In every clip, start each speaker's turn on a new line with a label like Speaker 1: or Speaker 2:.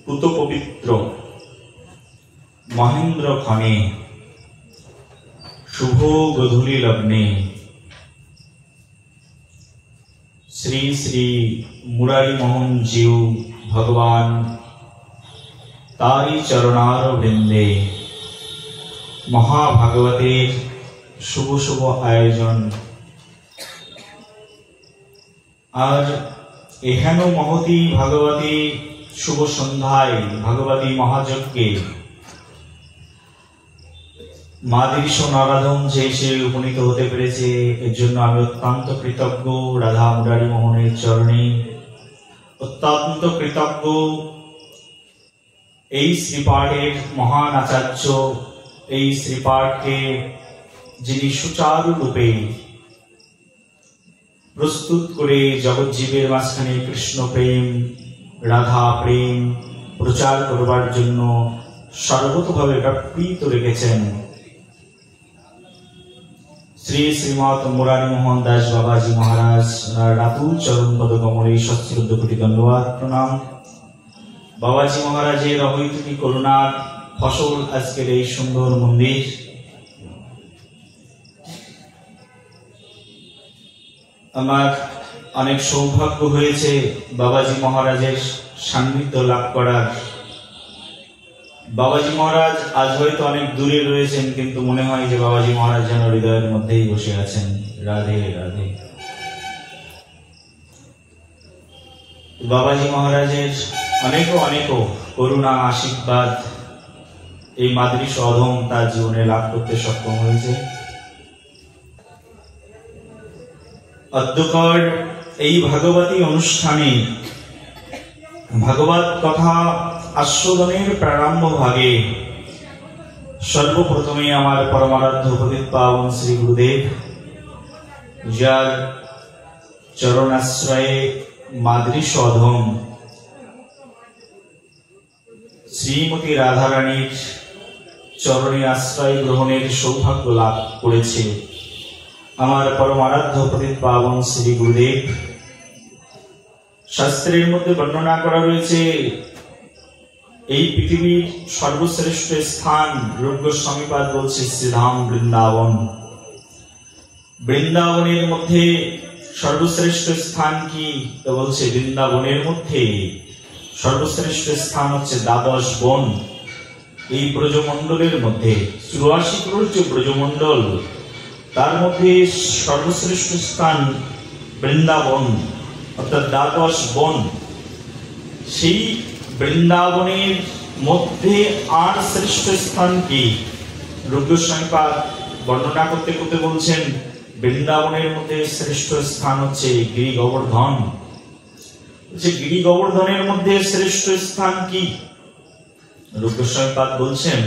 Speaker 1: পুত পবিত্র মহেন্দ্র ক্ষণে শুভ গধূলি লগ্নে শ্রী শ্রী মুরারি মোহন জিউ ভগবান তারি চরণার বৃন্দে মহাভাগবতের শুভ শুভ আয়োজন। আর এহেন মহতি ভাগবতী শুভ সন্ধ্যায় ভাগবতী মহাযজ্ঞে মাদৃশ নারাধন যে সে উপনীত হতে পেরেছে, এর জন্য আমি অত্যন্ত কৃতজ্ঞ রাধা মুরারি মোহনের চরণে। অত্যন্ত কৃতজ্ঞ এই শ্রীপাঠের মহান আচার্য, এই শ্রীপাঠকে যিনি সুচারুরূপে প্রস্তুত করে জগৎজীবের মাঝখানে কৃষ্ণ প্রেম রাধা প্রেম প্রচার করবার জন্য সর্বতভাবে ব্যাপৃত রেখেছেন। শ্রী শ্রীমৎ মুরারি মোহন দাস বাবাজি মহারাজ রাতুল চরণ পদ কমলে সশ্রদ্ধ কোটি দণ্ডবাদ প্রণাম। বাবাজি মহারাজের অহৈতুকী করুণার ফসল আজকের এই সুন্দর মন্দির। আমার অনেক সৌভাগ্য হয়েছে বাবাজি মহারাজের সান্নিধ্য লাভ করার। বাবাজি মহারাজ আজ হয়তো অনেক দূরে রয়েছেন, কিন্তু মনে হয় যে বাবাজি মহারাজ যেন হৃদয়ের মধ্যেই বসে আছেন। রাধে রাধে। বাবাজি মহারাজের অনেক অনেক করুণা আশীর্বাদ এই মাদৃশ অধম তার জীবনে লাভ করতে সক্ষম হয়েছে। অদ্যকর এই ভাগবতী অনুষ্ঠানে ভাগবত কথা আস্বাদনের প্রারম্ভ ভাগে সর্বপ্রথমে আমার পরমারাধ্য পতিত পাবন শ্রী গুরুদেব, যার চরণাশ্রয়ে মাদৃশ অধম শ্রীমতী রাধারানীর চরণে আশ্রয় গ্রহণের সৌভাগ্য লাভ করেছে আমার পরমারাধ্য পতিত পাবন শ্রী গুরুদেব। শাস্ত্রের মধ্যে বর্ণনা করা রয়েছে এই পৃথিবীর সর্বশ্রেষ্ঠ স্থান রূপ গোস্বামীপাদ বলছে শ্রীধাম বৃন্দাবন। বৃন্দাবনের মধ্যে সর্বশ্রেষ্ঠ স্থান কি বলছে? বৃন্দাবনের মধ্যে সর্বশ্রেষ্ঠ স্থান হচ্ছে দ্বাদশ বন। এই ব্রজমণ্ডলের মধ্যে ৮৪ ক্রোশ যে ব্রজমণ্ডল, তার মধ্যে সর্বশ্রেষ্ঠ স্থান বৃন্দাবন, অর্থাৎ দ্বাদশ বন। সেই বৃন্দাবনের মধ্যে আর শ্রেষ্ঠ স্থান কি? রূপ গোস্বামীপাদ বর্ণনা করতে করতে বলছেন বৃন্দাবনের মধ্যে শ্রেষ্ঠ স্থান হচ্ছে গিরি গোবর্ধন। গিরি গোবর্ধনের মধ্যে শ্রেষ্ঠ স্থান কি? রূপ গোস্বামীপাদ বলছেন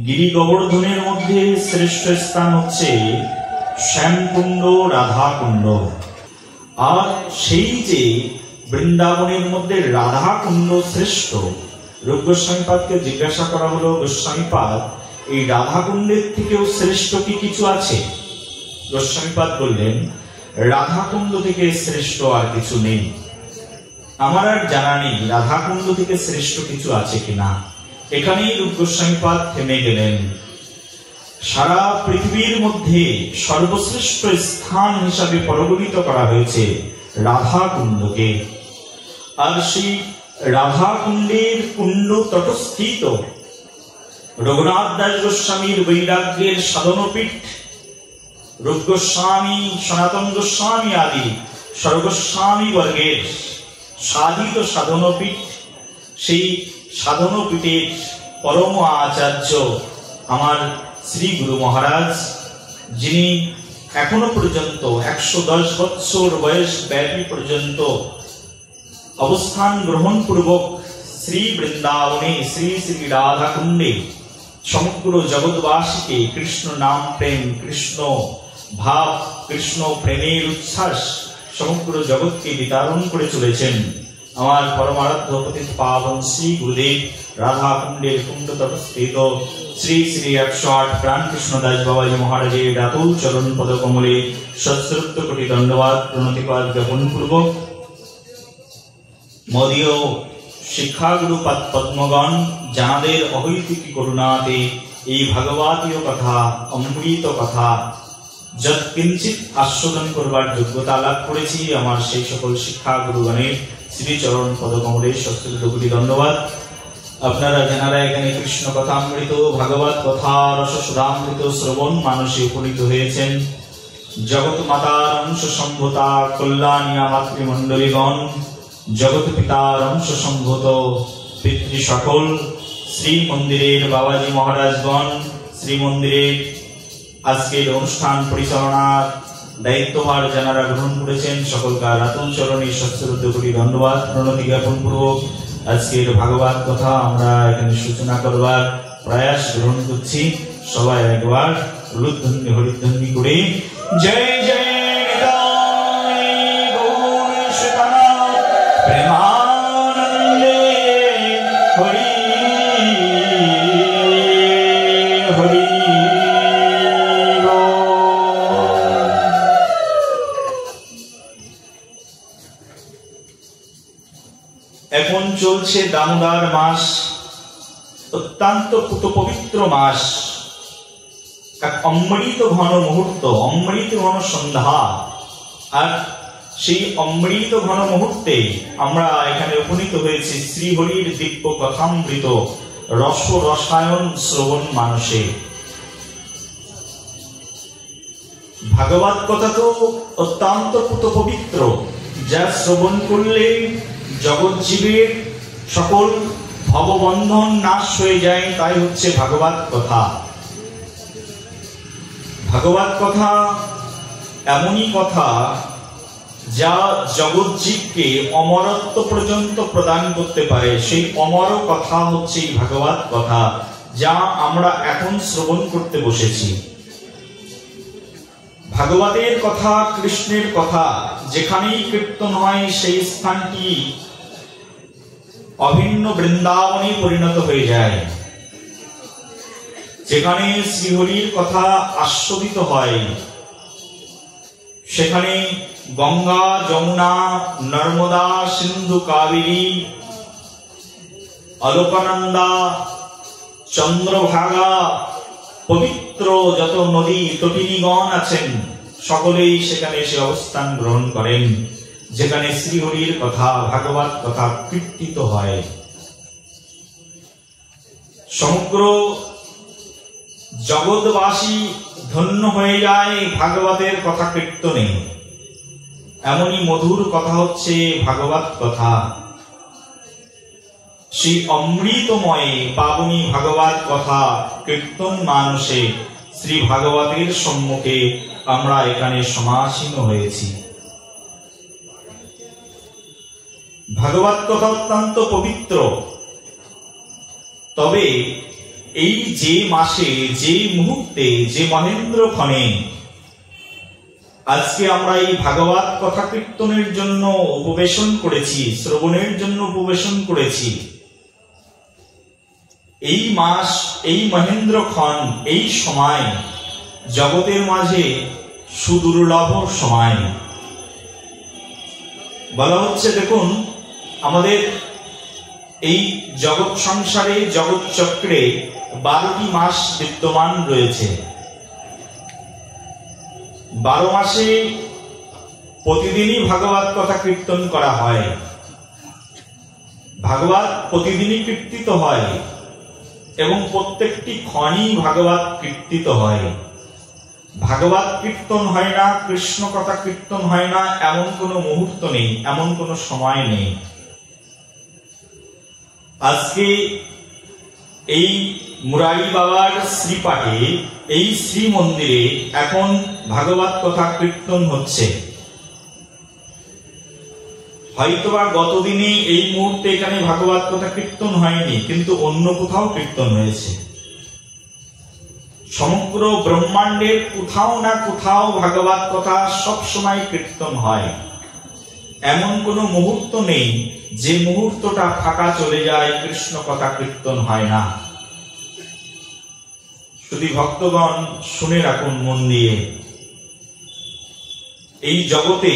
Speaker 1: গিরি গোবর্ধনের মধ্যে শ্রেষ্ঠ স্থান হচ্ছে শ্যামকুণ্ড রাধাকুণ্ড। আর সেই যে বৃন্দাবনের মধ্যে রাধাকুণ্ড শ্রেষ্ঠ, রূপ গোস্বামীপাদকে জিজ্ঞাসা করা হলো, গোস্বামীপাদ এই রাধাকুণ্ডের থেকেও শ্রেষ্ঠ কি কিছু আছে? গোস্বামীপাদ বললেন রাধাকুণ্ড থেকে শ্রেষ্ঠ আর কিছু নেই। আমার আর জানা নেই রাধাকুণ্ড থেকে শ্রেষ্ঠ কিছু আছে কিনা। এখানেই রূপ গোস্বামীপাদ থেমে গেলেন। সারা পৃথিবীর মধ্যে সর্বশ্রেষ্ঠ স্থান হিসাবে পরিগণিত করা হয়েছে রাধাকুণ্ডকে। আর সেই রাধাকুণ্ডের কুণ্ড তটস্থিত রঘুনাথ দাস গোস্বামীর বৈরাগ্যের সাধনপীঠ, রূপ গোস্বামী সনাতন গোস্বামী আদি সর্বগোস্বামী বর্গের সাধিত সাধনপীঠ। সেই সাধনপীঠের পরম আচার্য আমার শ্রী গুরু মহারাজ, যিনি এখনো পর্যন্ত ১১০ বৎসর বয়স ব্যাপী পর্যন্ত অবস্থান গ্রহণ পূর্বক শ্রী বৃন্দাবনে শ্রী শ্রী রাধাকুণ্ডে সমগ্র জগৎবাসীকে কৃষ্ণ নাম প্রেম, কৃষ্ণ ভাব, কৃষ্ণ প্রেমের উচ্ছ্বাস সমগ্র জগৎকে বিতরণ করে চলেছেন আমার পরমারাধ্য পতিত পাবন শ্রী গুরুদেব। রাধাকুণ্ডের কুণ্ড তটস্থিত শ্রী শ্রী ১০৮ প্রাণ কৃষ্ণদাস বাবাজি মহারাজের রাতুল চরণ পদ কমলে সশ্রদ্ধ কোটি দণ্ডবাদ প্রণতিপাদ জ্ঞাপন পূর্বক মদীয় শিক্ষাগুরু পদ্মগণ যাঁদের অহৈতুকী করুণাতে এই ভাগবতীয় কথা অমৃত কথা যৎকিঞ্চিত আস্বাদন করবার যোগ্যতা লাভ করেছি, আমার সেই সকল শিক্ষাগুরুগণের শ্রীচরণ পদকমলে সশ্রদ্ধ কোটি ধন্যবাদ। আপনারা যারা এখানে কৃষ্ণ কথামৃত ভাগবত কথা রসসুধামৃত শ্রবণ মানসে উপনীত হয়েছেন, জগৎ মাতার অংশ সম্ভূতা কল্যাণিয়া মাতৃমণ্ডলীগণ, জগৎ পিতার অংশ সম্ভূত পিতৃ সকল, শ্রী মন্দিরের বাবাজি মহারাজগণ, শ্রী মন্দিরের আজকের অনুষ্ঠান পরিচালনার দায়িত্বভার যারা গ্রহণ করেছেন, সকলকার আতুল চরণে সশ্রদ্ধ কোটি ধন্যবাদ প্রণতি জ্ঞাপন পূর্বক আজকের ভাগবত কথা আমরা এখানে সূচনা করবার প্রয়াস গ্রহণ করছি। সবাই একবার হলুধ্বনি হরিধ্বনি করে জয় জয় প্রেমানন্দে হরি হরি। এখন চলছে দামোদর মাস, অত্যন্ত পবিত্র মাস, এক অমৃত ঘন মুহূর্ত, অমৃত ঘন সন্ধ্যা। আর সেই অমৃত ঘন মুহূর্তে আমরা এখানে উপনীত হয়েছি শ্রীহরির দিব্য কথামৃত রস রসায়ন শ্রবণ মানসে। ভাগবত কথা তো অত্যন্ত পবিত্র, যা শ্রবণ করলে জগৎ জীবের সকল ভববন্ধন নাশ হয়ে যায়, তাই হচ্ছে ভাগবত কথা। ভাগবত কথা এমনই কথা যা জগৎ জীবকে অমরত্ব পর্যন্ত প্রদান করতে পারে। সেই অমর কথা হচ্ছে এই ভাগবত কথা, যা আমরা এখন শ্রবণ করতে বসেছি। ভাগবতের কথা, কৃষ্ণের কথা যেখানেই কীর্তন হয় সেই স্থানটি অভিন্ন বৃন্দাবনে পরিণত হয়ে যায়। যেখানে শ্রীহরির কথা আস্বাদিত হয় সেখানে গঙ্গা, যমুনা, নর্মদা, সিন্ধু, কাবেরী, অলকানন্দা, চন্দ্রভাগা, পবিত্র যত নদী তটিনীগণ আছেন সকলেই সেখানে এসে অবস্থান গ্রহণ করেন, যেখানে শ্রীহরির কথা ভাগবত কথা কীর্তিত হয়। সমগ্র জগৎবাসী ধন্য হয়ে যায় ভাগবতের কথা কীর্তনে। এমনই মধুর কথা হচ্ছে ভাগবত কথা। সেই অমৃতময় পাবনী ভাগবত কথা কীর্তন মানসে শ্রী ভাগবতের সম্মুখে আমরা এখানে সমাসীন হয়েছি। ভাগবত কথা অত্যন্ত পবিত্র। তবে এই যে মাসে, যে মুহূর্তে, যে মহেন্দ্র ক্ষণে আজকে আমরা এই ভাগবত কথা কীর্তনের জন্য উপবেশন করেছি, শ্রবণের জন্য উপবেশন করেছি, এই মাস, এই মহেন্দ্র ক্ষণ, এই সময় জগতের মাঝে সুদুর্লভ সময়। বলা হচ্ছে দেখুন, আমাদের এই জগৎ সংসারে, জগৎ চক্রে 12টি মাস বিদ্যমান রয়েছে। 12 মাসে প্রতিদিনই ভাগবত কথা কীর্তন করা হয়, ভাগবত প্রতিদিনই কীর্তিত হয় এবং প্রত্যেকটি ক্ষণই ভাগবত কীর্তিত হয়। ভাগবত কীর্তন হয় না, কৃষ্ণ কথা কীর্তন হয় না, এমন কোনো মুহূর্ত নেই, এমন কোনো সময় নেই। আজকে এই মুরারি বাবার শ্রীপাঠে, এই শ্রী মন্দিরে এখন ভাগবত কথা কীর্তন হচ্ছে। হয়তোবা গতদিনে এই মুহূর্তে এখানে ভাগবত কথা কীর্তন হয়নি, কিন্তু অন্য কোথাও কীর্তন হয়েছে। সমগ্র ব্রহ্মাণ্ডের কোথাও না কোথাও ভাগবত কথা সবসময় কীর্তন হয়। এমন কোনো মুহূর্ত নেই যে মুহূর্তটা ফাঁকা চলে যায়, কৃষ্ণ কথা কীর্তন হয় না। শুধু ভক্তগণ শুনে রাখুন মন দিয়ে, এই জগতে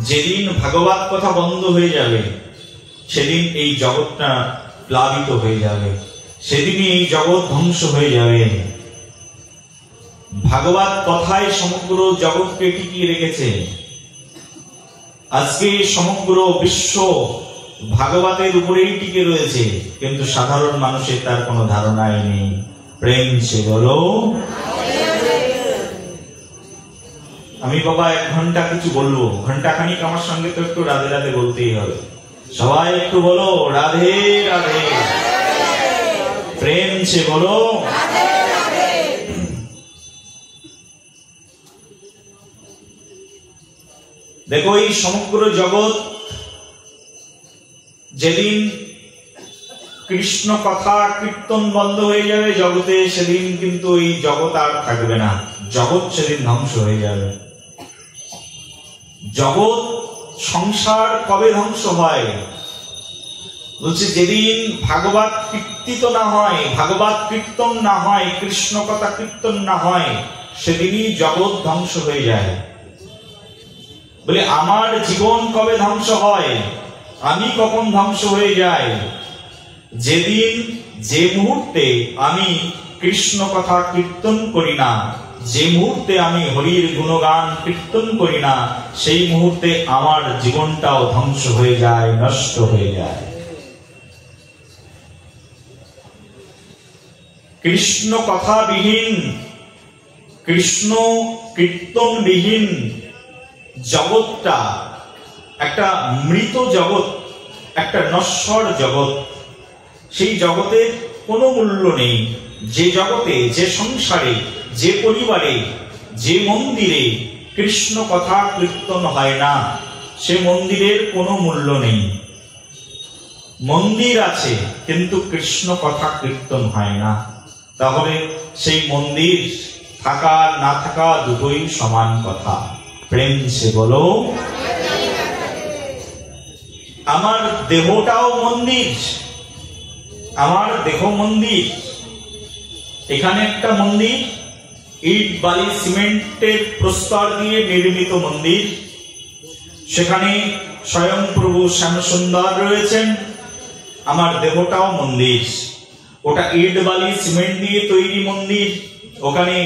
Speaker 1: যেদিন ভাগবত কথা বন্ধ হয়ে যাবে, সেদিন এই জগৎটা প্লাবিত হয়ে যাবে, সেদিনই এই জগৎ ধ্বংস হয়ে যাবে। ভাগবত কথায় সমগ্র জগৎকে টিকিয়ে রেখেছে। আজকে সমগ্র বিশ্ব ভাগবতের উপরেই টিকে রয়েছে, কিন্তু সাধারণ মানুষের তার কোনো ধারণাই নেই। প্রেম সে বলো। আমি বাবা 1 ঘন্টা কিছু বলবো, ঘন্টাখানিক আমার সঙ্গে তো একটু রাধে রাধে বলতেই হবে। সবাই একটু বলো রাধে রাধে। প্রেম সে বলো। দেখো, এই সমগ্র জগৎ যেদিন কৃষ্ণ কথা কীর্তন বন্ধ হয়ে যাবে জগতে, সেদিন কিন্তু এই জগৎ আর থাকবে না, জগৎ সেদিন ধ্বংস হয়ে যাবে। জগৎ সংসার কবে ধ্বংস হয়? বলছে যেদিন ভাগবত কীর্তিত না হয়, ভাগবত কীর্তন না হয়, কৃষ্ণ কথা কীর্তন না হয়, সেদিনই জগৎ ধ্বংস হয়ে যায়। বলে আমার জীবন কবে ধ্বংস হয়, আমি কখন ধ্বংস হয়ে যাই? যেদিন, যে মুহূর্তে আমি কৃষ্ণ কথা কীর্তন করি না, যে মুহূর্তে আমি হরির গুণগান কীর্তন করি না, সেই মুহূর্তে আমার জীবনটাও ধ্বংস হয়ে যায়, নষ্ট হয়ে যায়। কৃষ্ণ কথা বিহীন, কৃষ্ণ কীর্তন বিহীন জগৎটা একটা মৃত জগৎ, একটা নশ্বর জগৎ। সেই জগতের কোনো মূল্য নেই। যে জগতে, যে সংসারে, যে পরিবারে, যে মন্দিরে কৃষ্ণ কথা কীর্তন হয় না, সে মন্দিরের কোনো মূল্য নেই। মন্দির আছে কিন্তু কৃষ্ণ কথা কীর্তন হয় না, তাহলে সেই মন্দির থাকা না থাকা দুটোই সমান কথা। প্রেম সে বলো। আমার দেহটাও মন্দির, আমার দেহ মন্দির। এখানে একটা মন্দির, ইট বালি সিমেন্টের প্রস্তর দিয়ে নির্মিত মন্দির। সেখানে স্বয়ং প্রভু শ্যামসুন্দর রয়েছেন। আমার দেহটাও মন্দির, ওটা ইট বালি সিমেন্ট দিয়ে তৈরি মন্দির। ওখানে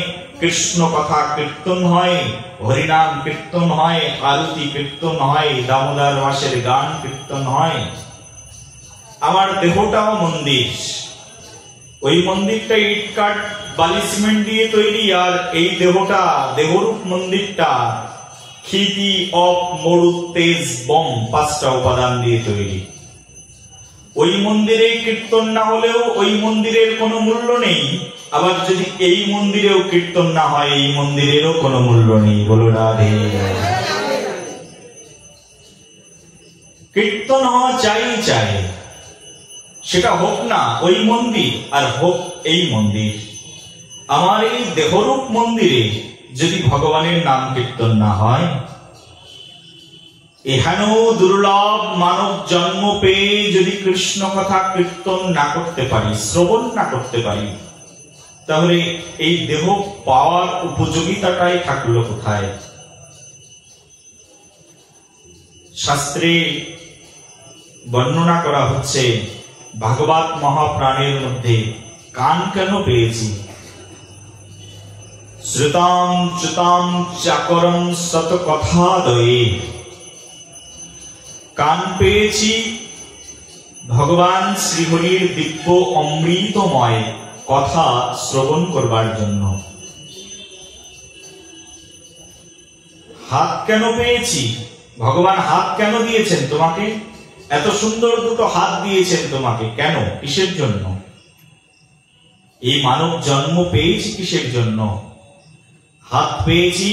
Speaker 1: কৃষ্ণ কথা কীর্তন হয়, হরিনাম কীর্তন হয়, আরতি কীর্তন হয়, দামোদর মাসের গান কীর্তন হয়। আমার দেহটাও মন্দির। ওই মন্দিরটা ইট কাঠ বালি সিমেন্ট দিয়ে তৈরি, আর এই দেহটা, দেহরূপ মন্দিরটা ক্ষিতি, অপ, মরুদ, তেজ, বম 5টা উপাদান দিয়ে তৈরি। ওই মন্দিরে কীর্তন না হলেও ওই মন্দিরের কোনো মূল্য নেই, আবার যদি এই মন্দিরেও কীর্তন না হয়, এই মন্দিরেরও কোনো মূল্য নেই। বলো রাধে। কীর্তন হওয়া চাই, সেটা হোক না ওই মন্দির আর হোক এই মন্দির। আমার এই দেহরূপ মন্দিরে যদি ভগবানের নাম কীর্তন না হয়, এহেন দুর্লভ মানব জন্ম পেয়ে যদি কৃষ্ণ কথা কীর্তন না করতে পারি, শ্রবণ না করতে পারি, তাহলে এই দেহ পাওয়ার উপযোগিতাটাই থাকলো কোথায়? শাস্ত্রে বর্ণনা করা হচ্ছে, ভাগবত মহাপ্রাণের মধ্যে কান কেন পেয়েছি? শ্রুতাম চ্যুতাম চাকরম শত কথাদয়ে। কান পেয়েছি ভগবান শ্রীহরির দিব্য অমৃতময় কথা শ্রবণ করবার জন্য। হাত কেন পেয়েছি? ভগবান হাত কেন দিয়েছেন তোমাকে? এত সুন্দর দুটো হাত দিয়েছেন তোমাকে, কেন? কিসের জন্য? এই মানব জন্ম পেয়েছি কিসের জন্য? হাত পেয়েছি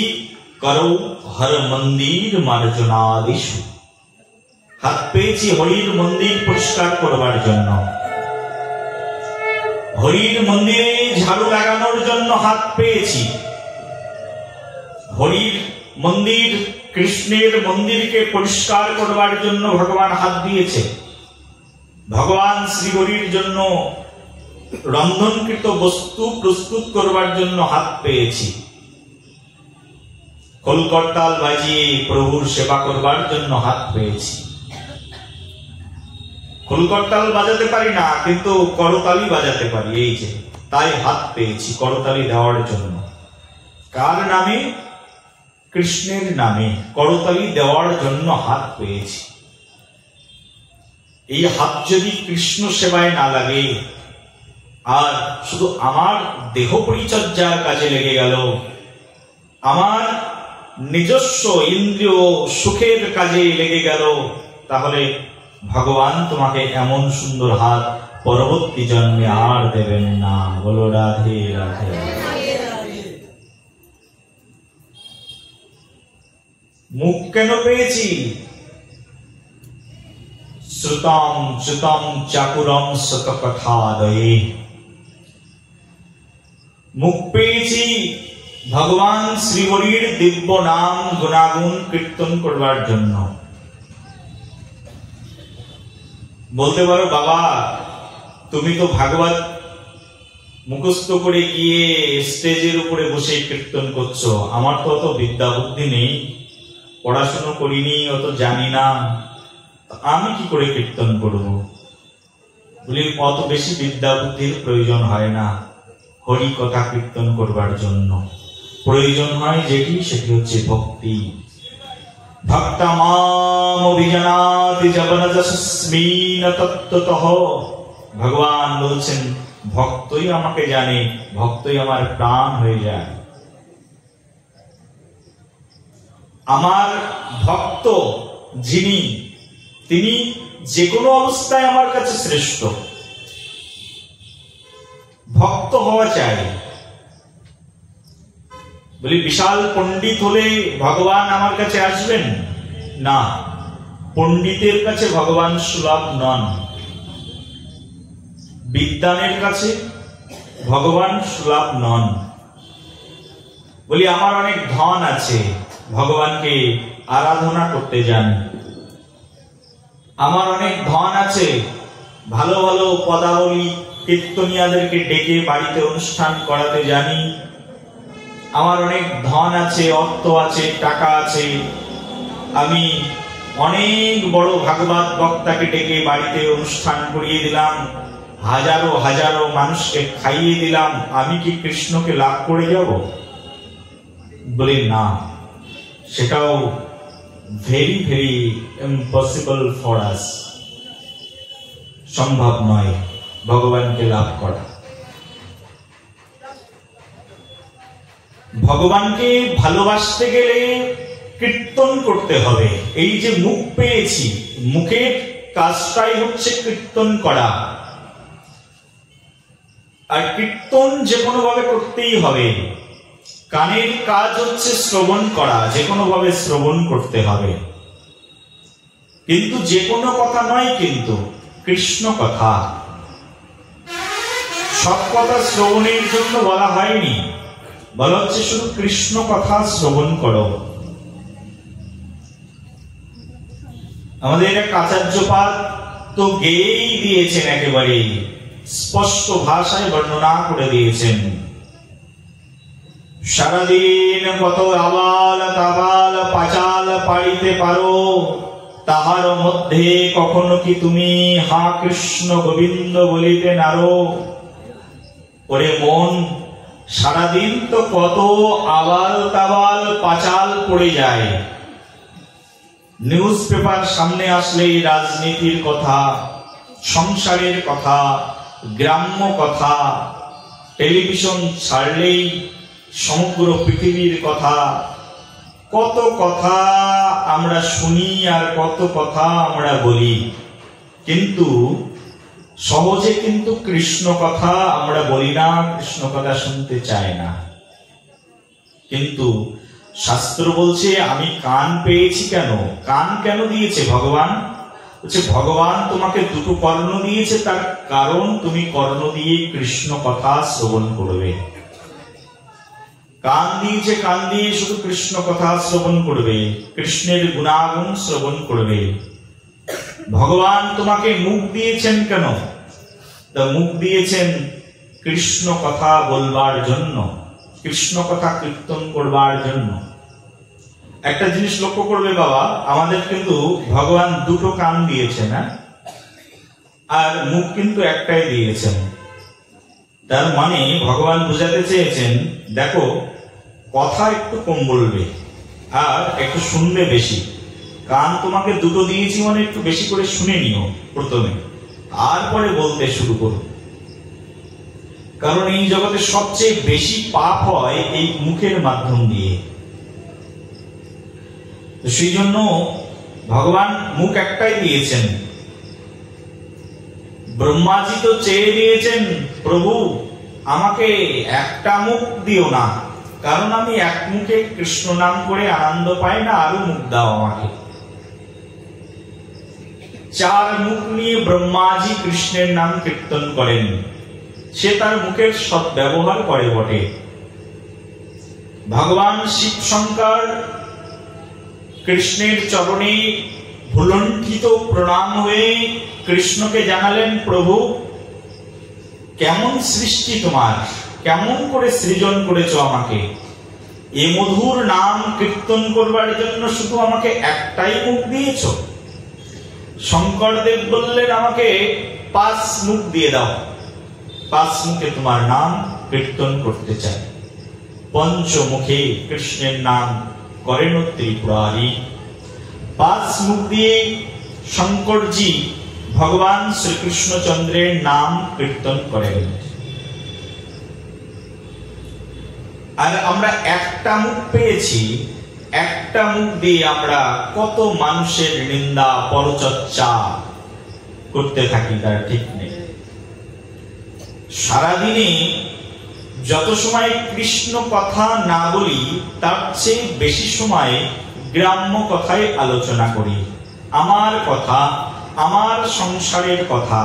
Speaker 1: করৌ হর মন্দির মার্জনাদিষু। হাত পেয়েছি হরির মন্দির পরিষ্কার করবার জন্য। হরির মন্দিরে ঝাড়ু লাগানোর জন্য হাত পেয়েছি। হরির মন্দির, কৃষ্ণের মন্দিরকে পরিষ্কার করবার জন্য ভগবান হাত দিয়েছে। ভগবান শ্রীহরির জন্য রন্ধনকৃত বস্তু প্রস্তুত করবার জন্য হাত পেয়েছি। কলকর্তাল বাজিয়ে প্রভুর সেবা করবার জন্য হাত পেয়েছি। খোলকরতাল বাজাতে পারি না, কিন্তু করতালি বাজাতে পারি। এই যে তাই হাত পেয়েছি করতালি দেওয়ার জন্য। কার নামে? কৃষ্ণের নামে করতালি দেওয়ার জন্য হাত পেয়েছি। এই হাত যদি কৃষ্ণ সেবায় না লাগে, আর শুধু আমার দেহ পরিচর্যার কাজে লেগে গেল, আমার নিজস্ব ইন্দ্রিয় সুখের কাজে লেগে গেল, তাহলে ভগবান তোমাকে এমন সুন্দর হাত পরবর্তী জন্মে আর দেবেন না। বলো রাধে রাধে। মুখ কেন পেয়েছি? শ্রুতম শ্রুতম চাকুরম শতকথাদয়ে। মুখ পেয়েছি ভগবান শ্রীহরির দিব্য নাম গুণাগুণ কীর্তন করবার জন্য। বলতে পারো, বাবা তুমি তো ভাগবত মুখস্থ করে গিয়ে স্টেজের উপরে বসে কীর্তন করছো, আমার তো অত বিদ্যা বুদ্ধি নেই, পড়াশোনা করিনি, অত জানি না, আমি কি করে কীর্তন করব? বলি, অত বেশি বিদ্যা বুদ্ধির প্রয়োজন হয় না হরি কথা কীর্তন করবার জন্য। প্রয়োজন হয় যেটি, সেটি হচ্ছে ভক্তি। ভক্তমাম অভিজানাতি জবনযস্মিন তত্ত্বতঃ। ভগবান বলছেন, ভক্তই আমাকে জানে, ভক্তই আমার প্রাণ হয়ে যায়। আমার ভক্ত যিনি, তিনি যে কোনো অবস্থায় আমার কাছে শ্রেষ্ঠ। ভক্ত হওয়া চাই। বলি, বিশাল পণ্ডিত হলে ভগবান আমার কাছে আসবেন না, পণ্ডিতের কাছে ভগবান সুলভ নন, বিদ্বানের কাছে ভগবান সুলভ নন। বলি, আমার অনেক ধন আছে, ভগবানকে আরাধনা করতে জানি। আমার অনেক ধন আছে, ভালো ভালো পদাবলী কীর্তনিয়াদেরকে ডেকে বাড়িতে অনুষ্ঠান করাতে জানি। আমার অনেক ধন আছে, অর্থ আছে, টাকা আছে, আমি অনেক বড় ভাগবত বক্তাকে ডেকে বাড়িতে অনুষ্ঠান করিয়ে দিলাম, হাজারো হাজারো মানুষকে খাইয়ে দিলাম, আমি কি কৃষ্ণকে লাভ করে যাব? বলি না, সেটাও very very impossible for us, সম্ভব নয় ভগবানকে লাভ করা। ভগবানকে ভালোবাসতে গেলে কীর্তন করতে হবে। এই যে মুখ পেয়েছি, মুখের কাজটাই হচ্ছে কীর্তন করা, আর কীর্তন যে কোনো ভাবে করতেই হবে। কানের কাজ হচ্ছে শ্রবণ করা, যে কোনো ভাবে শ্রবণ করতে হবে, কিন্তু যে কোনো কথা নয়, কিন্তু কৃষ্ণ কথা। সব কথা শ্রবণের জন্য বলা হয়নি, বলা হচ্ছে শুধু কৃষ্ণ কথা শ্রবণ করো। আমাদের এক আচার্যপাদ তো গেয়েই দিয়েছেন, একেবারে স্পষ্ট ভাষায় বর্ণনা করে দিয়েছেন। সারাদিন কত আবাল তাবাল পাচাল পাড়িতে পারো, তাহার মধ্যে কখনো কি তুমি হা কৃষ্ণ গোবিন্দ বলিতে নারো? ওরে মন, সারাদিন তো কত আবাল তাবাল পাচাল পড়ে যায়। নিউজ পেপার সামনে আসলেই রাজনীতির কথা, সংসারের কথা, গ্রাম্য কথা, টেলিভিশন ছাড়লেই সমগ্র পৃথিবীর কথা, কত কথা আমরা শুনি আর কত কথা আমরা বলি, কিন্তু সহজে কিন্তু কৃষ্ণ কথা আমরা বলি না, কৃষ্ণ কথা শুনতে চাই না। কিন্তু শাস্ত্র বলছে, আমি কান পেয়েছি কেন? কান কেন দিয়েছে ভগবান? বলছে, ভগবান তোমাকে দুটো কর্ণ দিয়েছে, তার কারণ তুমি কর্ণ দিয়ে কৃষ্ণ কথা শ্রবণ করবে। কান দিয়েছে, কান দিয়ে শুধু কৃষ্ণ কথা শ্রবণ করবে, কৃষ্ণের গুণাগুণ শ্রবণ করবে। ভগবান তোমাকে মুখ দিয়েছেন কেন? তা মুখ দিয়েছেন কৃষ্ণ কথা বলবার জন্য, কৃষ্ণ কথা কীর্তন করবার জন্য। একটা জিনিস লক্ষ্য করবে বাবা, আমাদের কিন্তু ভগবান দুটো কান দিয়েছে না? আর মুখ কিন্তু একটাই দিয়েছেন। তার মানে ভগবান বুঝাতে চেয়েছেন, দেখো কথা একটু কম বলবে আর একটু শুনবে বেশি। কান তোমাকে দুটো দিয়েছি মানে একটু বেশি করে শুনে নিও প্রথমে, তারপরে বলতে শুরু করো। কারণ এই জগতে সবচেয়ে বেশি পাপ হয় এই মুখের মাধ্যম দিয়ে। সেই জন্য ভগবান মুখ একটাই দিয়েছেন। ব্রহ্মাজি তো চেয়ে দিয়েছেন, প্রভু আমাকে একটা মুখ দিও না, কারণ আমি এক মুখে কৃষ্ণ নাম করে আনন্দ পাই না, আরো মুখ দাও আমাকে। 4 মুখ নিয়ে ব্রহ্মাজি কৃষ্ণের নাম কীর্তন করেন, সে তার মুখের সৎ ব্যবহার করে বটে। ভগবান শিব শঙ্কর কৃষ্ণের চরণে ভুলণ্ঠিত প্রণাম হয়ে কৃষ্ণকে জানালেন, প্রভু কেমন সৃষ্টি তোমার, কেমন করে সৃজন করেছো আমাকে। এ মধুর নাম কীর্তন করবার জন্য শুধু আমাকে একটাই মুখ দিয়েছো। শঙ্করদেব বললেন, আমাকে 5 মুখ দিয়ে দাও, 5 মুখে তোমার নাম কীর্তন করতে চাই। পঞ্চমুখে কৃষ্ণের নাম করেন ত্রিপুরারি। 5 মুখ দিয়ে শঙ্করজি ভগবান শ্রীকৃষ্ণচন্দ্রের নাম কীর্তন করেন। আর আমরা একটা মুখ পেয়েছি, একটা মুখ দিয়ে আমরা কত মানুষের নিন্দা পরচর্চা করতে থাকি তার ঠিক নেই। সারাদিনে যত সময় কৃষ্ণ কথা না বলি, তার চেয়ে বেশি সময় গ্রাম্য কথায় আলোচনা করি। আমার কথা, আমার সংসারের কথা,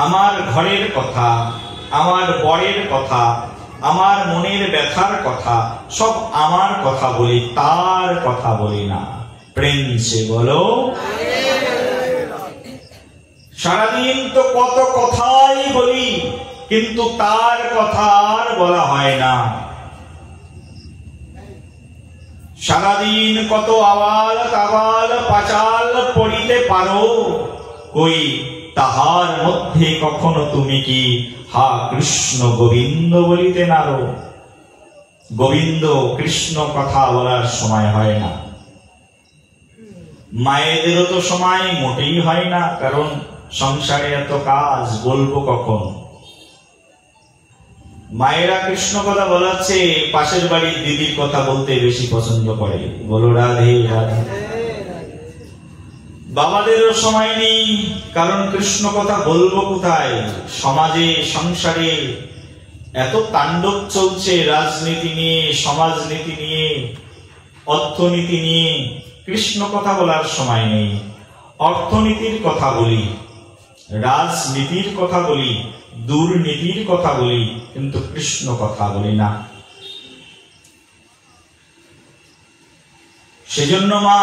Speaker 1: আমার ঘরের কথা, আমার বরের কথা, আমার মনের ব্যথার কথা, সব আমার কথা বলি, তার কথা বলি না। প্রেম সে বলো। সারাদিন তো কত কথাই বলি, কিন্তু তার কথা আর বলা হয় না। সারাদিন কত আওয়াল তাওয়াল পাঁচাল পড়িতে পারো, কই তাহার মধ্যে কখনো তুমি কি হা কৃষ্ণ গোবিন্দ বলিতে নারো। গোবিন্দ কৃষ্ণ কথা বলার সময় হয় না। মায়েদেরও তো সময় মোটেই হয় না, কারণ সংসারে এত কাজ, বলবো কখন। মায়েরা কৃষ্ণ কথা বলাচ্ছে, পাশের বাড়ির দিদির কথা বলতে বেশি পছন্দ করে। বলো রাধে রাধে। বাবাদেরও সময় নেই, কারণ কৃষ্ণ কথা বলবো কোথায়। সমাজে সংসারে এত তাণ্ডব চলছে, রাজনীতি নিয়ে, সমাজনীতি নিয়ে, অর্থনীতি নিয়ে, কৃষ্ণ কথা বলার সময় নেই। অর্থনীতির কথা বলি, রাজনীতির কথা বলি, দুর্নীতির কথা বলি, কিন্তু কৃষ্ণ কথা বলি না। সেজন্য মা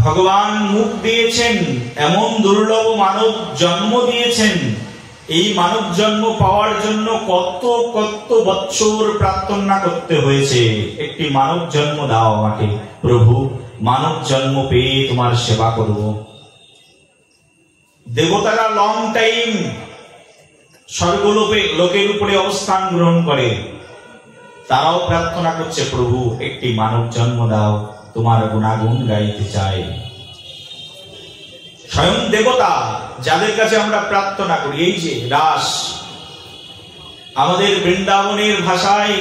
Speaker 1: ভগবান মুখ দিয়েছেন, এমন দুর্লভ মানব জন্ম দিয়েছেন। এই মানব জন্ম পাওয়ার জন্য কত কত বৎসর প্রার্থনা করতে হয়েছে, একটি মানব জন্ম দাও আমাকে প্রভু, মানব জন্ম পেয়ে তোমার সেবা করব। দেবতারা লং টাইম স্বর্গলোকে লোকের উপরে অবস্থান গ্রহণ করে, তারাও প্রার্থনা করছে, প্রভু একটি মানব জন্ম দাও, তোমার গুণাগুণ গাইতে চাই। স্বয়ং দেবতা যাদের কাছে আমরা প্রার্থনা করি, এই যে রাস, আমাদের বৃন্দাবনের ভাষায়,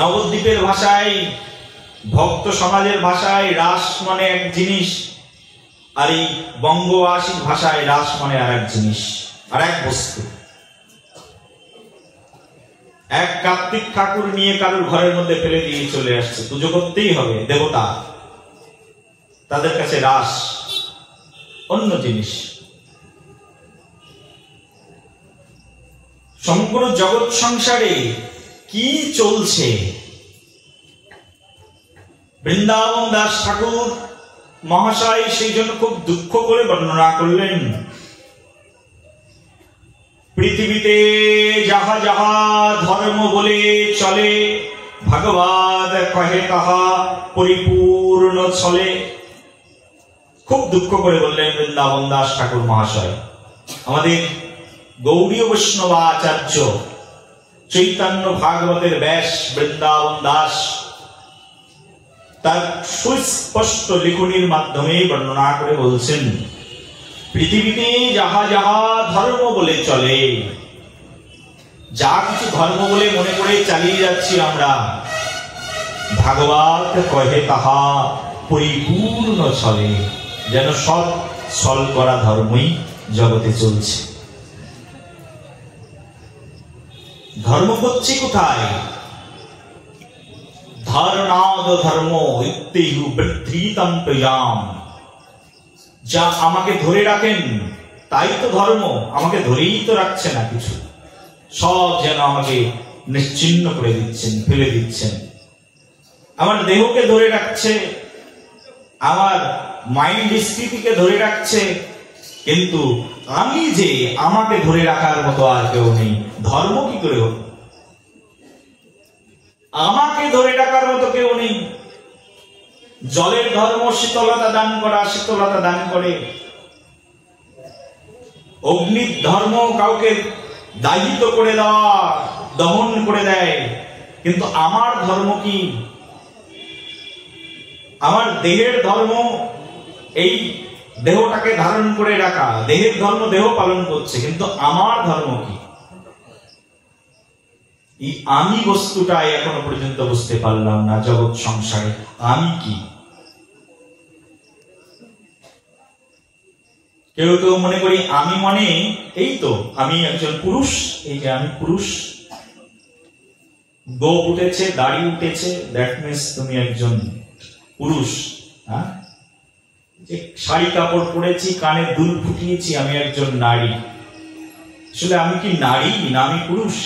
Speaker 1: নবদ্বীপের ভাষায়, ভক্ত সমাজের ভাষায় রাস মানে এক জিনিস, আর এই বঙ্গবাসীর ভাষায় রাস মানে আর এক জিনিস, আর এক বস্তু। এক কার্তিক ঠাকুর নিয়ে কারোর ঘরের মধ্যে ফেলে দিয়ে চলে আসছে, পুজো করতেই হবে, দেবতা। তাদের কাছে রাস অন্য জিনিস। সমগ্র জগৎ সংসারে কি চলছে, বৃন্দাবন দাস ঠাকুর মহাশয় সেই জন্য খুব দুঃখ করে বর্ণনা করলেন। পৃথিবীতে যাহা যাহা ধর্ম বলে চলে, ভগবাদ কহে তাহা পরিপূর্ণ চলে। খুব দুঃখ করে বললেন বৃন্দাবন দাস ঠাকুর মহাশয়। আমাদের গৌড়ীয় বৈষ্ণবাচার্য চৈতন্য ভাগবতের ব্যাস বৃন্দাবন দাস তার সুস্পষ্ট লিখনির মাধ্যমে বর্ণনা করে বলছেন, পৃথিবীতে যাহা যাহা ধর্ম বলে চলে, যা কিছু ধর্ম বলে মনে করে চালিয়ে যাচ্ছি আমরা, ভাগবত কহে তাহা পরিপূর্ণ চলে, যেন সব ছল করা ধর্মই জগতে চলছে। ধর্ম হচ্ছে কোথায়? ধর্ণাদ ধর্ম ইত্যেহু বৃদ্ধিতম প্রয়াম। যা আমাকে ধরে রাখেন তাই তো ধর্ম, আমাকে ধরেই তো রাখছে না কিছু, সব যেন আমাকে নিশ্চিহ্ন করে দিচ্ছেন, ফেলে দিচ্ছেন। আমার দেহকে ধরে রাখছে, আমার মাইন্ড স্থিতিকে ধরে রাখছে, কিন্তু আমি যে আমাকে ধরে রাখার মতো আর কেউ নেই। ধর্ম কি করে হল? আমাকে ধরে রাখার মতো কেউ নেই। জলের ধর্ম শীতলতা দান করা, শীতলতা দান করে। অগ্নির ধর্ম কাউকে দাহিত করে দেওয়া, দহন করে দেয়। কিন্তু আমার ধর্ম কি? আমার দেহের ধর্ম এই দেহটাকে ধারণ করে রাখা, দেহের ধর্ম দেহ পালন করছে, কিন্তু আমার ধর্ম কি? এই আমি বস্তুটা এখনো পর্যন্ত বুঝতে পারলাম না। জগৎ সংসারে আমি কি? কেউ কেউ মনে করি আমি মনে এই তো আমি একজন পুরুষ, এই যে আমি পুরুষ, গোপ উঠেছে, দাড়ি উঠেছে, দ্যাট মিন্স তুমি একজন পুরুষ। হ্যাঁ, যে শাড়ি কাপড় পরেছি, কানে দুল ফুটিয়েছি, আমি একজন নারী। আসলে আমি কি নারী না আমি পুরুষ?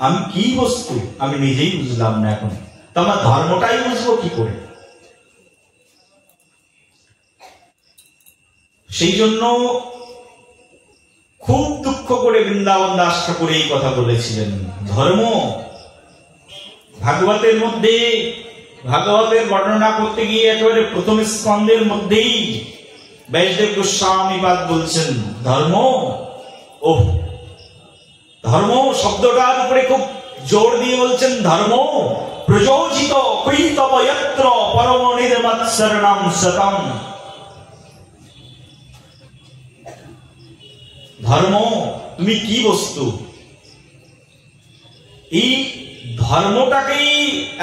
Speaker 1: আমি কি বস্তু আমি নিজেই বুঝলাম না এখন। তো আমার ধর্মটাই বুঝবো কি করে? সেই জন্য খুব দুঃখ করে বৃন্দাবন দাস ঠাকুর এই কথা বলেছিলেন। ধর্ম ভাগবতের মধ্যে, ভাগবতের বর্ণনা করতে গিয়ে একেবারে প্রথম স্কন্ধের মধ্যেই ব্যাসদেব গোস্বামীপাদ বলছেন ধর্ম। ও ধর্ম শব্দটার উপরে খুব জোর দিয়ে বলছেন, ধর্ম প্রযোজিত কৃতব যত্র পরম নির্মৎসরণম সতম। ধর্ম তুমি কি বস্তু? এই ধর্মটাকেই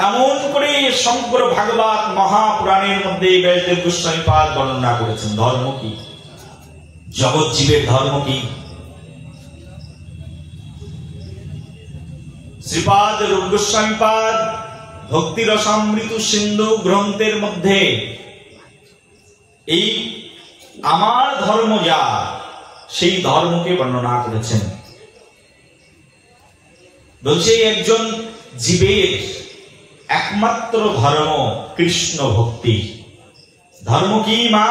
Speaker 1: এমন করে সমগ্র ভাগবত মহাপুরাণের মধ্যে ব্যাসদেব গোস্বামীপাদ বর্ণনা করেছেন। ধর্ম কি? জগৎ জীবের ধর্ম কি? শ্রীপাদ রূপ গোস্বামীপাদ ভক্তি রসামৃত সিন্ধু গ্রন্থের মধ্যে এই আমার ধর্ম যা, সেই ধর্মকে বর্ণনা করেছেন। বলছে একজন জীবের একমাত্র ধর্ম কৃষ্ণ ভক্তি। ধর্ম কি মা?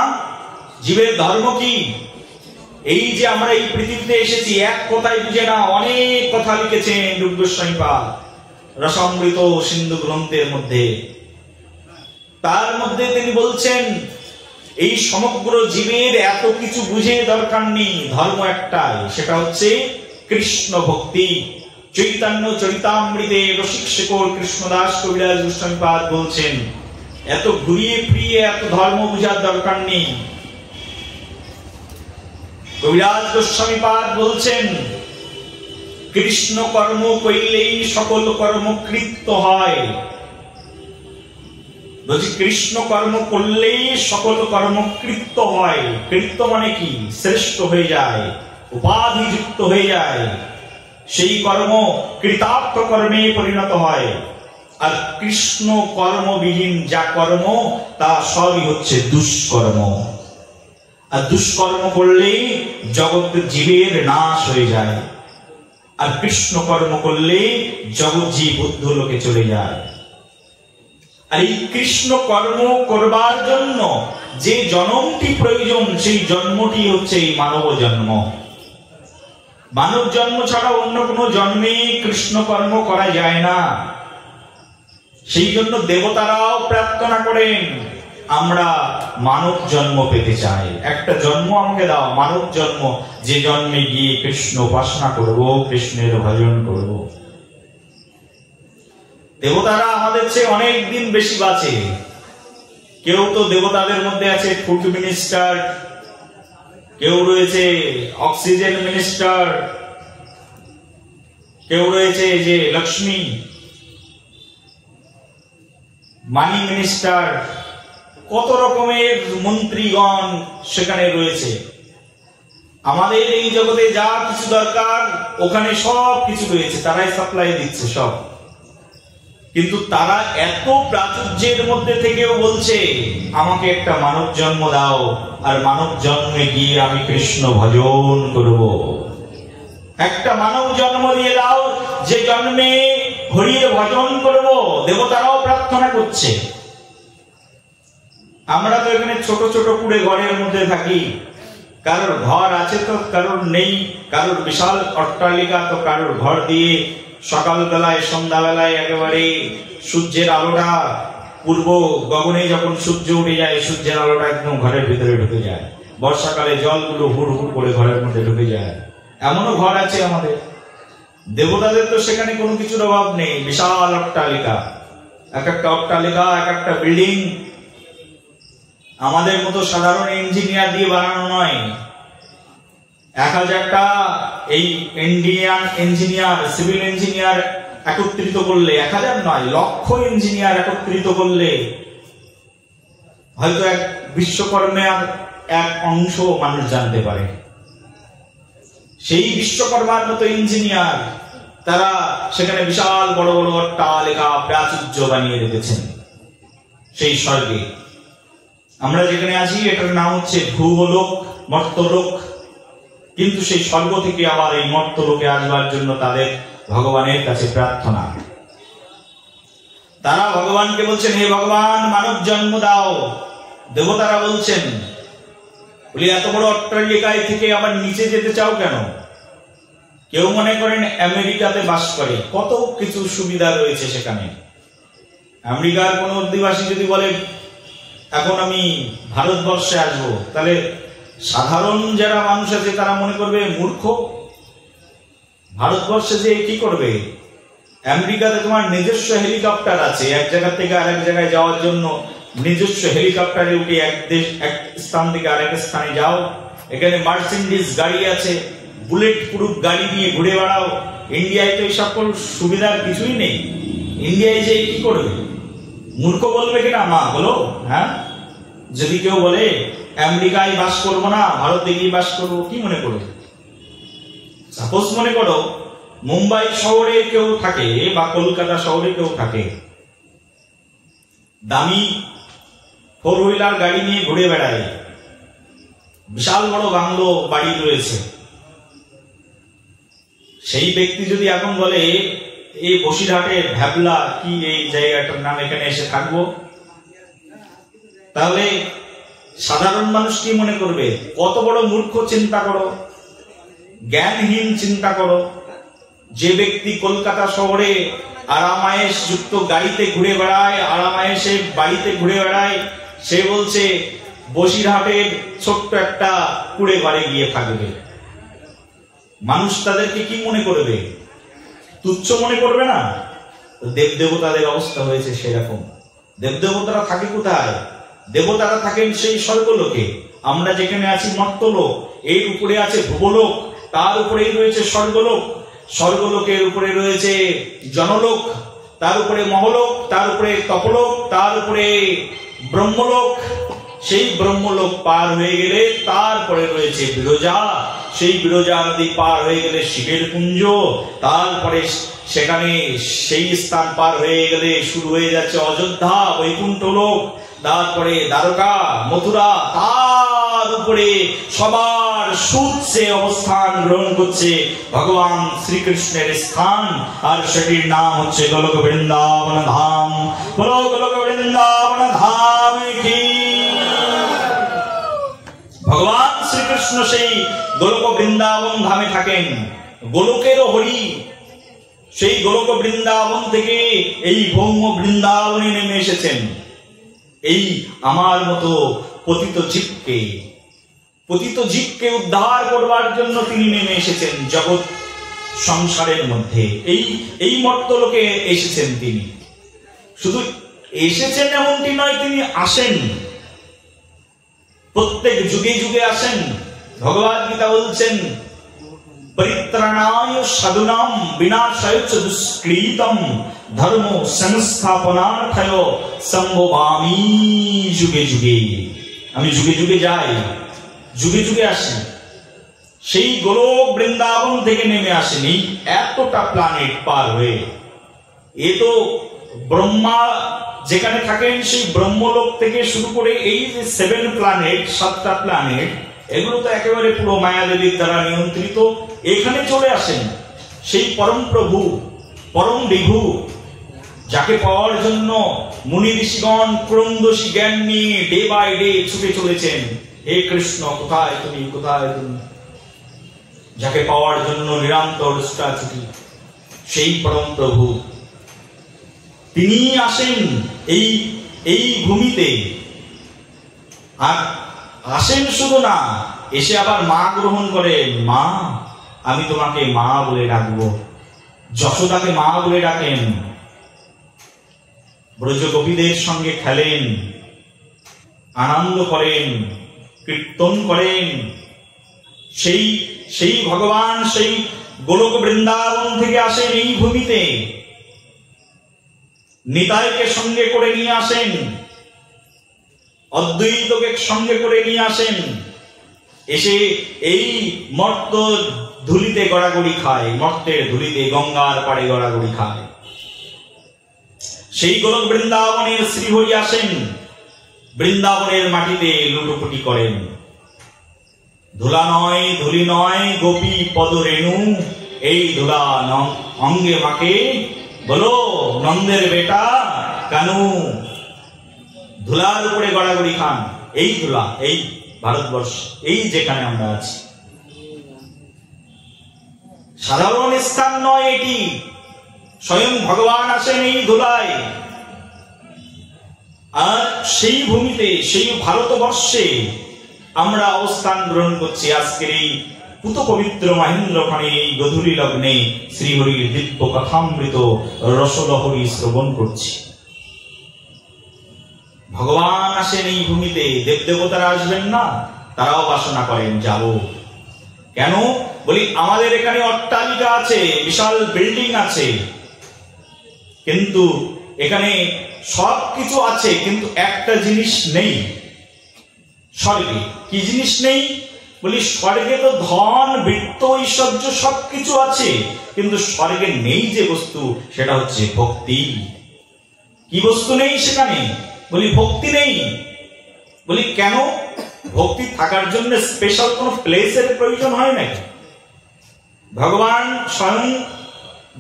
Speaker 1: জীবের ধর্ম কি? এই যে আমরা এই পৃথিবীতে এসেছি, এক কথায় বুঝে না, অনেক কথা লিখেছেন রূপ গোস্বামীপাদ রসামৃত সিন্ধু গ্রন্থের মধ্যে। তার মধ্যে তিনি বলছেন এই সমগ্র জীবের এত কিছু বুঝে দরকার নেই, ধর্ম একটাই, সেটা হচ্ছে কৃষ্ণ ভক্তি। চৈতন্য চরিতামৃতে রসিক শেখর কৃষ্ণদাস কবিরাজ গোস্বামীপাদ বলছেন এত ঘুরিয়ে ফিরিয়ে এত ধর্ম বুঝার দরকার নেই। কবিরাজ গোস্বামীপাদ বলছেন কৃষ্ণ কর্ম কইলেই সকল কর্ম কৃত্য হয়। বলছি কৃষ্ণ কর্ম করলেই সকল কর্ম কৃত্য হয়। কৃত্য মানে কি? শ্রেষ্ঠ হয়ে যায়, উপাধিযুক্ত হয়ে যায়। সেই কর্ম কৃতার্থ কর্মে পরিণত হয়। আর কৃষ্ণ কর্মবিহীন যা কর্ম তা সবই হচ্ছে দুষ্কর্ম। আর দুষ্কর্ম করলেই জগৎ জীবের নাশ হয়ে যায়, আর কৃষ্ণ কর্ম করলে জগৎ জীব ঊর্ধ্বলোকে চলে যায়। আর এই কৃষ্ণ কর্ম করবার জন্য যে জন্মটি প্রয়োজন, সেই জন্মটি হচ্ছে এই মানব জন্ম। মানব জন্ম ছাড়া অন্য কোনো জন্মে কৃষ্ণ কর্ম করা যায় না। সেই জন্য দেবতারাও প্রার্থনা করেন আমরা মানব জন্ম পেতে চাই। একটা জন্ম আমাকে দাও, মানব জন্ম, যে জন্মে গিয়ে কৃষ্ণ উপাসনা করব, কৃষ্ণের ভজন করব। দেবতারা আমাদের চেয়ে অনেক দিন বেশি বাঁচে। কেউ তো দেবতাদের মধ্যে আছে ফুড মিনিস্টার, কেউ রয়েছে অক্সিজেন মিনিস্টার, কেউ রয়েছে যে লক্ষ্মী মানি মিনিস্টার, কত রকমের মন্ত্রীগণ সেখানে রয়েছে। আমাদের এই জগতে যা কিছু দরকার ওখানে সব কিছু রয়েছে, তারাই সাপ্লাই দিচ্ছে সব। কিন্তু তারা এত প্রাচুর্যের মধ্যে থেকেও বলছে আমাকে একটা মানব জন্ম দাও, আর মানব জন্মে গিয়ে আমি কৃষ্ণ ভজন করব। একটা মানব জন্ম দিয়ে দাও, যে জন্মে হরির ভজন করব। দেবতারাও প্রার্থনা করছে। আমরা তো এখানে ছোট ছোট কুড়ে ঘরের মধ্যে থাকি, কারোর ঘর আছে তো কারোর নেই, কারোর বিশাল অট্টালিকা তো কারোর ঘর দিয়ে সকালবেলায় সন্ধ্যাবেলায় একেবারে সূর্যের আলোটা পূর্ব গগনে যখন সূর্য উঠে যায়, সূর্যের আলোটা একদম ঘরের ভিতরে ঢুকে যায়। বর্ষাকালে জলগুলো হুড় হুড় করে ঘরের মধ্যে ঢুকে যায়। এমনও ঘর আছে আমাদের। দেবতাদের তো সেখানে কোনো কিছুর অভাব নেই, বিশাল অট্টালিকা, এক একটা অট্টালিকা, এক একটা বিল্ডিং আমাদের মতো সাধারণ ইঞ্জিনিয়ার দিয়ে বানানো নয়। 1000টা এই ইন্ডিয়ান ইঞ্জিনিয়ার, সিভিল ইঞ্জিনিয়ার একত্রিত করলে, 1000 নয়, লক্ষ ইঞ্জিনিয়ার একত্রিত করলে হয়তো এক বিশ্বকর্মার এক অংশ মানুষ জানতে পারে। সেই বিশ্বকর্মার মতো ইঞ্জিনিয়ার তারা সেখানে বিশাল বড় বড় অট্টালিকা প্রাচুর্য বানিয়ে রেখেছেন সেই স্বর্গে। আমরা যেখানে আছি এটার নাম হচ্ছে ভূলোক, মর্তলোক। কিন্তু সেই স্বর্গ থেকে আবার এই মর্তলোকে আসবার জন্য তাদের ভগবানের কাছে প্রার্থনা। তারা ভগবানকে বলছেন, হে ভগবান মানব জন্ম দাও। দেবতারা বলছেন, বলি এত বড় অট্টালিকায় থেকে আবার নিচে যেতে চাও কেন? কেউ মনে করেন আমেরিকাতে বাস করে, কত কিছু সুবিধা রয়েছে সেখানে। আমেরিকার কোন অধিবাসী যদি বলে এখন আমি ভারতবর্ষে আসবো, তাহলে সাধারণ যারা মানুষ আছে তারা মনে করবে মূর্খ। ভারতবর্ষে যে কি করবে? আমেরিকাতে তোমার নিজস্ব হেলিকপ্টার আছে, এক জায়গা থেকে আরেক জায়গায় যাওয়ার জন্য নিজস্ব হেলিকপ্টারে উঠে এক স্থান থেকে আরেক স্থানে যাও। এখানে মার্সিডিজ গাড়ি আছে, বুলেট প্রুফ গাড়ি নিয়ে ঘুরে বেড়াও। ইন্ডিয়ায় তো এই সকল সুবিধার কিছুই নেই। ইন্ডিয়ায় যে কি করবে? মূর্খ বলবে কিনা মা বলো? হ্যাঁ, যদি কেউ বলে আমেরিকায় বাস করবো না, ভারতে গিয়ে বাস করবো, কি মনে করবে? সাপোজ মনে করো মুম্বাই শহরে কেউ থাকে বা কলকাতা শহরে কেউ থাকে, দামি 4 হুইলার গাড়ি নিয়ে ঘুরে বেড়ায়, বিশাল বড় বাংলো বাড়ি রয়েছে। সেই ব্যক্তি যদি এখন বলে এই বসিরহাটের ভ্যাবলা কি এই জায়গাটার নাম, এখানে এসে থাকবো, তাহলে সাধারণ মানুষ কি মনে করবে? কত বড় মূর্খ চিন্তা করো, জ্ঞানহীন চিন্তা করো। যে ব্যক্তি কলকাতা শহরে আরামায়েশ যুক্ত গাড়িতে ঘুরে বেড়ায়, আরামায়েশে বাড়িতে ঘুরে বেড়ায়, সে বলছে বসিরহাটের ছোট্ট একটা কুড়ে ঘরে গিয়ে থাকবে। মানুষ তাদেরকে কি মনে করবে? তুচ্ছ মনে করবে না? দেব দেবতাদের অবস্থা হয়েছে সেরকম। দেব দেবতারা থাকে কোথায়? দেবতারা থাকেন সেই স্বর্গলোকে। আমরা যেখানে আছি মর্তলোক, এর উপরে আছে ভূলোক, তার উপরেই রয়েছে স্বর্গলোক। স্বর্গলোকের উপরে রয়েছে জনলোক, তার উপরে মহলোক, তার উপরে তপলোক, তার উপরে ব্রহ্মলোক। সেই ব্রহ্মলোক পার হয়ে গেলে তারপরে রয়েছে বিরজা। সেই বিরজা নদী পার হয়ে গেলে শিবের কুঞ্জ, তারপরে সেখানে সেই স্থান পার হয়ে গেলে শুরু হয়ে যাচ্ছে অযোধ্যা, বৈকুণ্ঠ লোক, তারপরে দ্বারকা, মথুরা, তার উপরে সবার সুউচ্চে অবস্থান গ্রহণ করছে ভগবান শ্রীকৃষ্ণের স্থান, আর সেটির নাম হচ্ছে গোলক বৃন্দাবন ধাম। বলো গোলক বৃন্দাবন ধাম কি। ভগবান শ্রীকৃষ্ণ সেই গোলক বৃন্দাবন ধামে থাকেন। গোলকেরও হরি সেই গোলক বৃন্দাবন থেকে এই ভৌম বৃন্দাবনে নেমে এসেছেন। এই আমার মতো পতিত জীবকে উদ্ধার করবার জন্য তিনি নেমে এসেছেন জগৎ সংসারের মধ্যে। এই মর্তলোকে এসেছেন তিনি। শুধু এসেছেন এমনটি নয়, তিনি আসেন, প্রত্যেক যুগে যুগে আসেন। ভগবদ গীতা বলছেন, পরিত্রাণায় সাধুনাম বিনাশায় চ দুষ্কৃতম ধর্ম সংস্থাপনার্থায় সম্ভবামি যুগে যুগে। আমি যুগে যুগে যাই, যুগে যুগে আসি। সেই গোলক বৃন্দাবন থেকে নেমে আসেনি এতটা প্ল্যানেট পার হয়ে। এ তো ব্রহ্মা যেখানে থাকেন সেই ব্রহ্মলোক থেকে শুরু করে এই যে 7 প্ল্যানেট, 7টা প্ল্যানেট, এগুলো তো একেবারে পুরো মায়াদেবীর দ্বারা নিয়ন্ত্রিত। এখানে চলে আসেন সেই পরম প্রভু, পরম বিভু, যাকে পাওয়ার জন্য মুনি ঋষিগণ ক্রন্দসী জ্ঞান নিয়ে ডে বাই ডে ছুটে চলেছেন। হে কৃষ্ণ, কোথায় তুমি, কোথায় তুমি? যাকে পাওয়ার জন্য নিরন্তর ছুটাছুটি, সেই পরম প্রভু তিনি আসেন এই ভূমিতে। আর আসেন শুধু না, এসে আবার মা গ্রহণ করেন। মা, আমি তোমাকে মা বলে ডাকবো। যশোদাকে মা বলে ডাকেন, ব্রজ গোপীদের সঙ্গে খেলেন, আনন্দ করেন, কীর্তন করেন। সেই ভগবান সেই গোলক বৃন্দাবন থেকে আসেন এই ভূমিতে। নিতাইকে সঙ্গে করে নিয়ে আসেন, অদ্বৈতকে সঙ্গে করে নিয়ে আসেন। এসে এই মর্ত ধুলিতে গড়াগড়ি খায়, মর্তের ধুলিতে গঙ্গার পাড়ে গড়াগড়ি খায়। সেই গোলক বৃন্দাবনের শ্রীহরি আসেন, বৃন্দাবনের মাটিতে লুটোপুটি করেন। ধুলা নয়, ধুলি নয়, গোপী পদরেণু, এই ধুলা অঙ্গে মাকে বলো নন্দের বেটা কানু। ধুলার উপরে গড়াগড়ি খান। এই ধুলা, এই ভারতবর্ষ, এই যেখানে আমরা আছি, সাধারণ স্থান নয় এটি। স্বয়ং ভগবান আসেন এই ধুলায়। আর সেই ভূমিতে, সেই ভারতবর্ষে আমরা অবস্থান গ্রহণ করছি। আজকের এই পুত পবিত্র মহেন্দ্রখানে এই গধূলি লগ্নে শ্রীহরির দিব্য কথামৃত রসলহরী শ্রবণ করছি। ভগবান আসেন এই ভূমিতে। দেবদেবতারা আসবেন না? তারাও বাসনা করেন যাব। কেন বলি, আমাদের এখানে অট্টালিকা আছে, বিশাল বিল্ডিং আছে, কিন্তু এখানে সবকিছু আছে, কিন্তু একটা জিনিস নেই স্বর্গে। কি জিনিস নেই বলি? স্বর্গে তো ধন, বৃত্ত, ঐশ্বর্য সবকিছু আছে, কিন্তু স্বর্গে নেই যে বস্তু, সেটা হচ্ছে ভক্তি। কি বস্তু নেই সেখানে বলি? ভক্তি নেই। বলি কেন? ভক্তি থাকার জন্য স্পেশাল কোন প্লেসের প্রয়োজন হয় নাকি? ভগবান স্বয়ং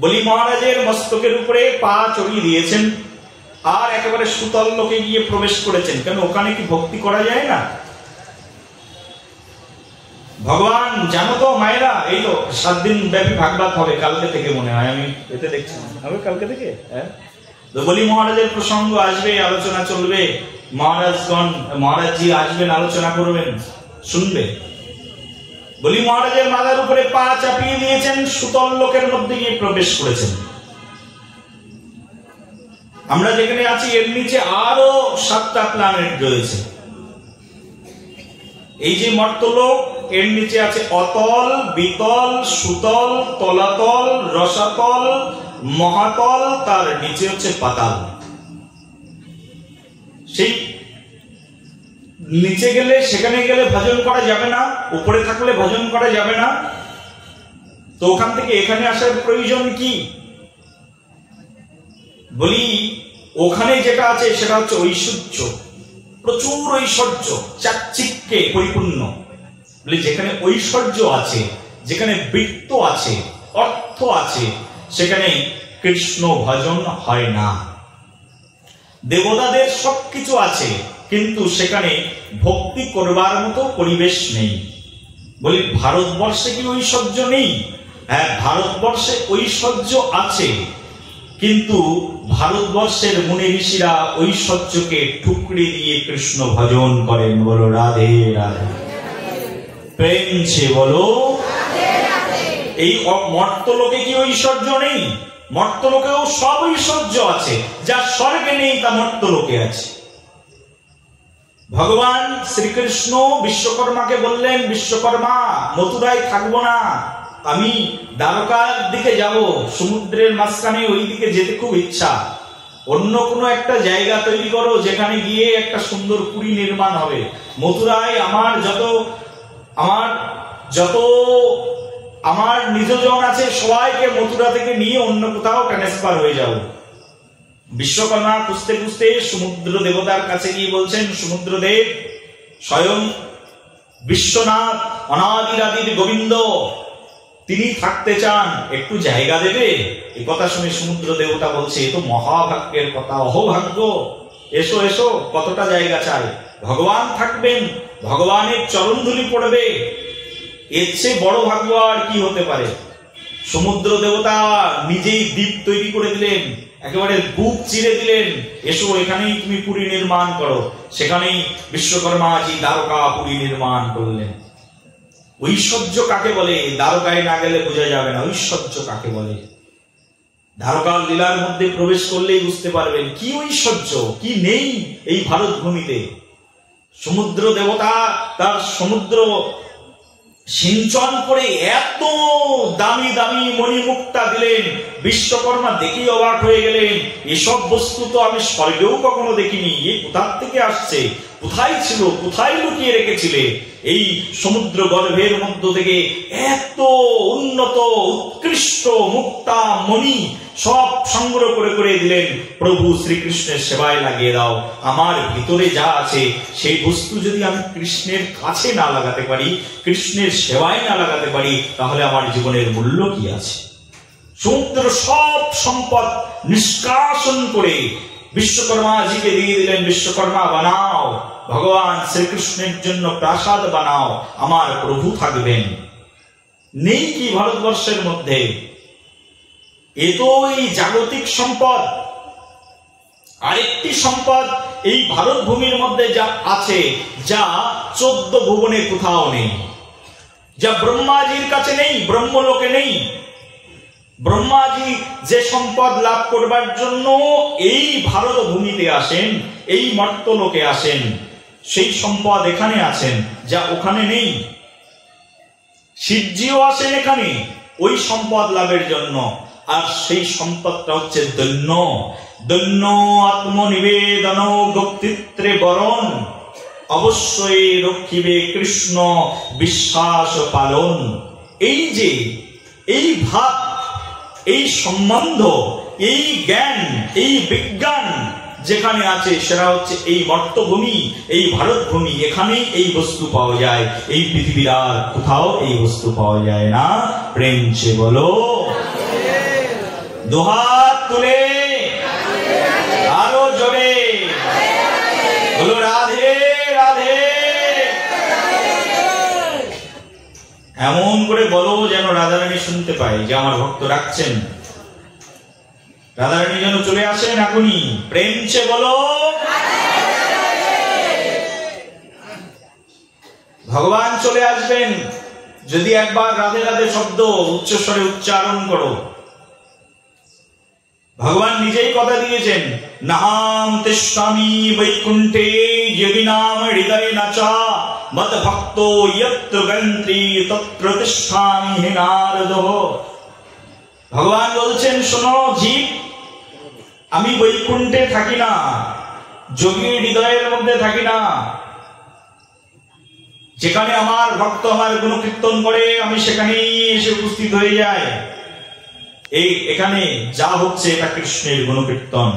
Speaker 1: বলি মহারাজের মস্তকের উপরে পা চড়িয়ে দিয়েছেন, আর একেবারে সুতল লোকে গিয়ে প্রবেশ করেছেন। কেন? ওখানে কি ভক্তি করা যায় না? ভগবান জানো তো মায়েরা, এই তো 7 দিন ব্যাপী ভাগবত হবে কালকে থেকে, মনে হয় আমি এতে দেখছি হবে কালকে থেকে। হ্যাঁ, তো বলি মহারাজের প্রসঙ্গ আসবে, আলোচনা চলবে, মহারাজজি আসবেন, আলোচনা করবেন, শুনবে। বলি মহারাজের মাথার উপরে পা চাপিয়ে দিয়েছেন, সুতল লোকের মধ্যে গিয়ে প্রবেশ করেছেন। আমরা যেখানে আছি এর নিচে আরো 7টা প্ল্যানেট রয়েছে। এই যে মর্তলোক, এর নিচে আছে অতল, বিতল, সুতল, তলাতল, রসাতল, মহাতল, তার নিচে হচ্ছে পাতাল। সেই নিচে গেলে, সেখানে গেলে ভজন করা যাবে না, উপরে থাকলে ভজন করা যাবে না। তো ওখান থেকে এখানে আসার প্রয়োজন কি বলি? ওখানে যেটা আছে সেটা হচ্ছে ঐশ্বর্য, প্রচুর ঐশ্বর্য, চাকচিক্যে পরিপূর্ণ। বলি যেখানে ঐশ্বর্য আছে, যেখানে বৃত্ত আছে, অর্থ আছে, সেখানে কৃষ্ণ ভজন হয় না। দেবতাদের সবকিছু আছে, কিন্তু সেখানে ভক্তি করবার মতো পরিবেশ নেই। বলি ভারতবর্ষে কি ঐশ্বর্য নেই? হ্যাঁ, ভারতবর্ষে ঐশ্বর্য আছে, কিন্তু ভারতবর্ষের মুনি ঋষিরা ঐশ্বর্যকে টুকরে দিয়ে কৃষ্ণ ভজন করেন। বলো রাধে রাধে, প্রেম সে বলো। এই মর্তলোকে কি ঐশ্বর্য নেই? মর্তলোকেও সব ঐশ্বর্য আছে, যা স্বর্গে নেই তা মর্তলোকে আছে। ভগবান শ্রীকৃষ্ণ বিশ্বকর্মাকে বললেন, বিশ্বকর্মা মথুরায় থাকবো না, আমি দ্বারকার দিকে যাব, সমুদ্রের মাঝখানে ওই দিকে যেতে খুব ইচ্ছা। অন্য কোনো একটা জায়গা তৈরি করো যেখানে গিয়ে একটা সুন্দর পুরী নির্মাণ হবে। মথুরায় আমার নিজজন আছে, সবাইকে মথুরা থেকে নিয়ে অন্য কোথাও ট্রান্সফার হয়ে যাব। বিশ্বকর্মা খুঁজতে খুঁজতে সমুদ্র দেবতার কাছে গিয়ে বলছেন, সমুদ্রদেব স্বয়ং বিশ্বনাথ অনাদিরাদির গোবিন্দ, তিনি থাকতে চান, একটু জায়গা দেবে? এই কথা শুনে সমুদ্র দেবতা বলছে, এ তো মহাভাগ্যের কথা, অহোভাগ্য। এসো এসো, কতটা জায়গা চাই? ভগবান থাকবেন, ভগবানের চরণধুলি পড়বে, এর চেয়ে বড় ভাগ্য আর কি হতে পারে? সমুদ্র দেবতা নিজেই দ্বীপ তৈরি করে দিলেন, একেবারে বুক চিরে দিলেন, এসো এখানেই তুমি পুরী নির্মাণ করো। সেখানেই বিশ্বকর্মাজি দ্বারকা পুরী নির্মাণ করলেন। ঐশ্বর্য কাকে বলে? দ্বারকায় না গেলে বোঝা যাবে না ঐশ্বর্য কাকে বলে। দ্বারকার লীলার মধ্যে প্রবেশ করলেই বুঝতে পারবেন কি ঐশ্বর্য, কি নেই এই ভারত ভূমিতে। সমুদ্র দেবতা তার সমুদ্র সিঞ্চন করে এত দামি দামি মণিমুক্তা দিলেন, বিশ্বকর্মা দেখেই অবাক হয়ে গেলেন, এসব বস্তু তো আমি স্বর্গেও কখনো দেখিনি, এ কোথার থেকে আসছে, কোথায় ছিল, কোথায় লুকিয়ে রেখেছিলে? এই সমুদ্র গর্ভের মধ্য থেকে এত উন্নত উৎকৃষ্ট মুক্তা মণি সব সংগ্রহ করে করে দিলেন, প্রভু শ্রীকৃষ্ণের সেবায় লাগিয়ে দাও। আমার ভিতরে যা আছে সেই বস্তু যদি আমি কৃষ্ণের কাছে না লাগাতে পারি, কৃষ্ণের সেবায় না লাগাতে পারি, তাহলে আমার জীবনের মূল্য কি আছে? সমুদ্র সব সম্পদ নিষ্কাশন করে বিশ্বকর্মাজিকে দিয়ে দিলেন, বিশ্বকর্মা বানাও, ভগবান শ্রীকৃষ্ণের জন্য প্রাসাদ বানাও, আমার প্রভু থাকবেন। নেই কি ভারতবর্ষের মধ্যে? এ তো এই জাগতিক সম্পদ। আরেকটি সম্পদ এই ভারত ভূমির মধ্যে যা আছে, যা 14 ভুবনে কোথাও নেই, যা ব্রহ্মাজির কাছে নেই, ব্রহ্মলোকে নেই। ব্রহ্মাজি যে সম্পদ লাভ করবার জন্য এই ভারত ভূমিতে আসেন, এই মর্তলোকে আসেন, সেই সম্পদ এখানে আছেন যা ওখানে নেই। শিবজিও আসেন এখানে ওই সম্পদ লাভের জন্য, আর সেই সম্পদটা হচ্ছে দৈন্য। দৈন্য আত্মনিবেদন ভক্তিত্রে বরণ, অবশ্যই রক্ষিবে কৃষ্ণ বিশ্বাস পালন। এই যে এই ভাব, এই সম্বন্ধ, এই জ্ঞান, এই বিজ্ঞান যেখানে আছে, সেটা হচ্ছে এই মর্তভূমি, এই ভারত ভূমি। এখানেই এই বস্তু পাওয়া যায়, এই পৃথিবীর আর কোথাও এই বস্তু পাওয়া যায় না। প্রেম সে বলো, দুহাত তুলে আরো জোরে বলো রাধে রাধে। এমন করে বলো যেন রাধারানী শুনতে পায় যে আমার ভক্ত ডাকছেন। রাধারানী যেন চলে আসেন এখনই। প্রেম সে বলো, ভগবান চলে আসবেন যদি একবার রাধে রাধে শব্দ উচ্চস্বরে উচ্চারণ করো। ভগবান নিজেই কথা দিয়েছেন, নাহাম তিষ্ঠামি বৈকুণ্ঠে যোগিনাম হৃদয়ে নাচা মদ ভক্ত যত্র গন্ত্রী তত্র তিষ্ঠামি হে নারদঃ। ভগবান বলছেন, শোনো জীব, আমি বৈকুণ্ঠে থাকি না, যোগীর হৃদয়ের মধ্যে থাকি না। যেখানে আমার ভক্ত আমার গুণকীর্তন করে, আমি সেখানেই এসে উপস্থিত হয়ে যাই। এখানে যা হচ্ছে এটা কৃষ্ণের গুণকীর্তন।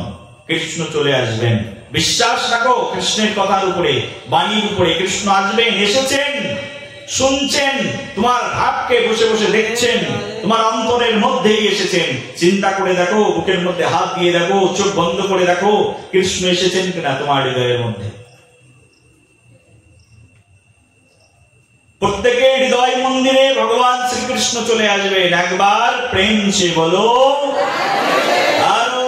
Speaker 1: কৃষ্ণ চলে আসবেন, বিশ্বাস রাখো কৃষ্ণের কথার উপরে, বাণীর উপরে। কৃষ্ণ আসবেন, এসেছেন, শুনছেন, তোমার ভাবকে বসে বসে দেখছেন, তোমার অন্তরের মধ্যেই এসেছেন। চিন্তা করে দেখো, বুকের মধ্যে হাত দিয়ে দেখো, চোখ বন্ধ করে দেখো, কৃষ্ণ এসেছেন কিনা তোমার হৃদয়ের মধ্যে। প্রত্যেকের হৃদয় মন্দিরে ভগবান শ্রীকৃষ্ণ চলে আসবেন। একবার প্রেম সে বলো, আরো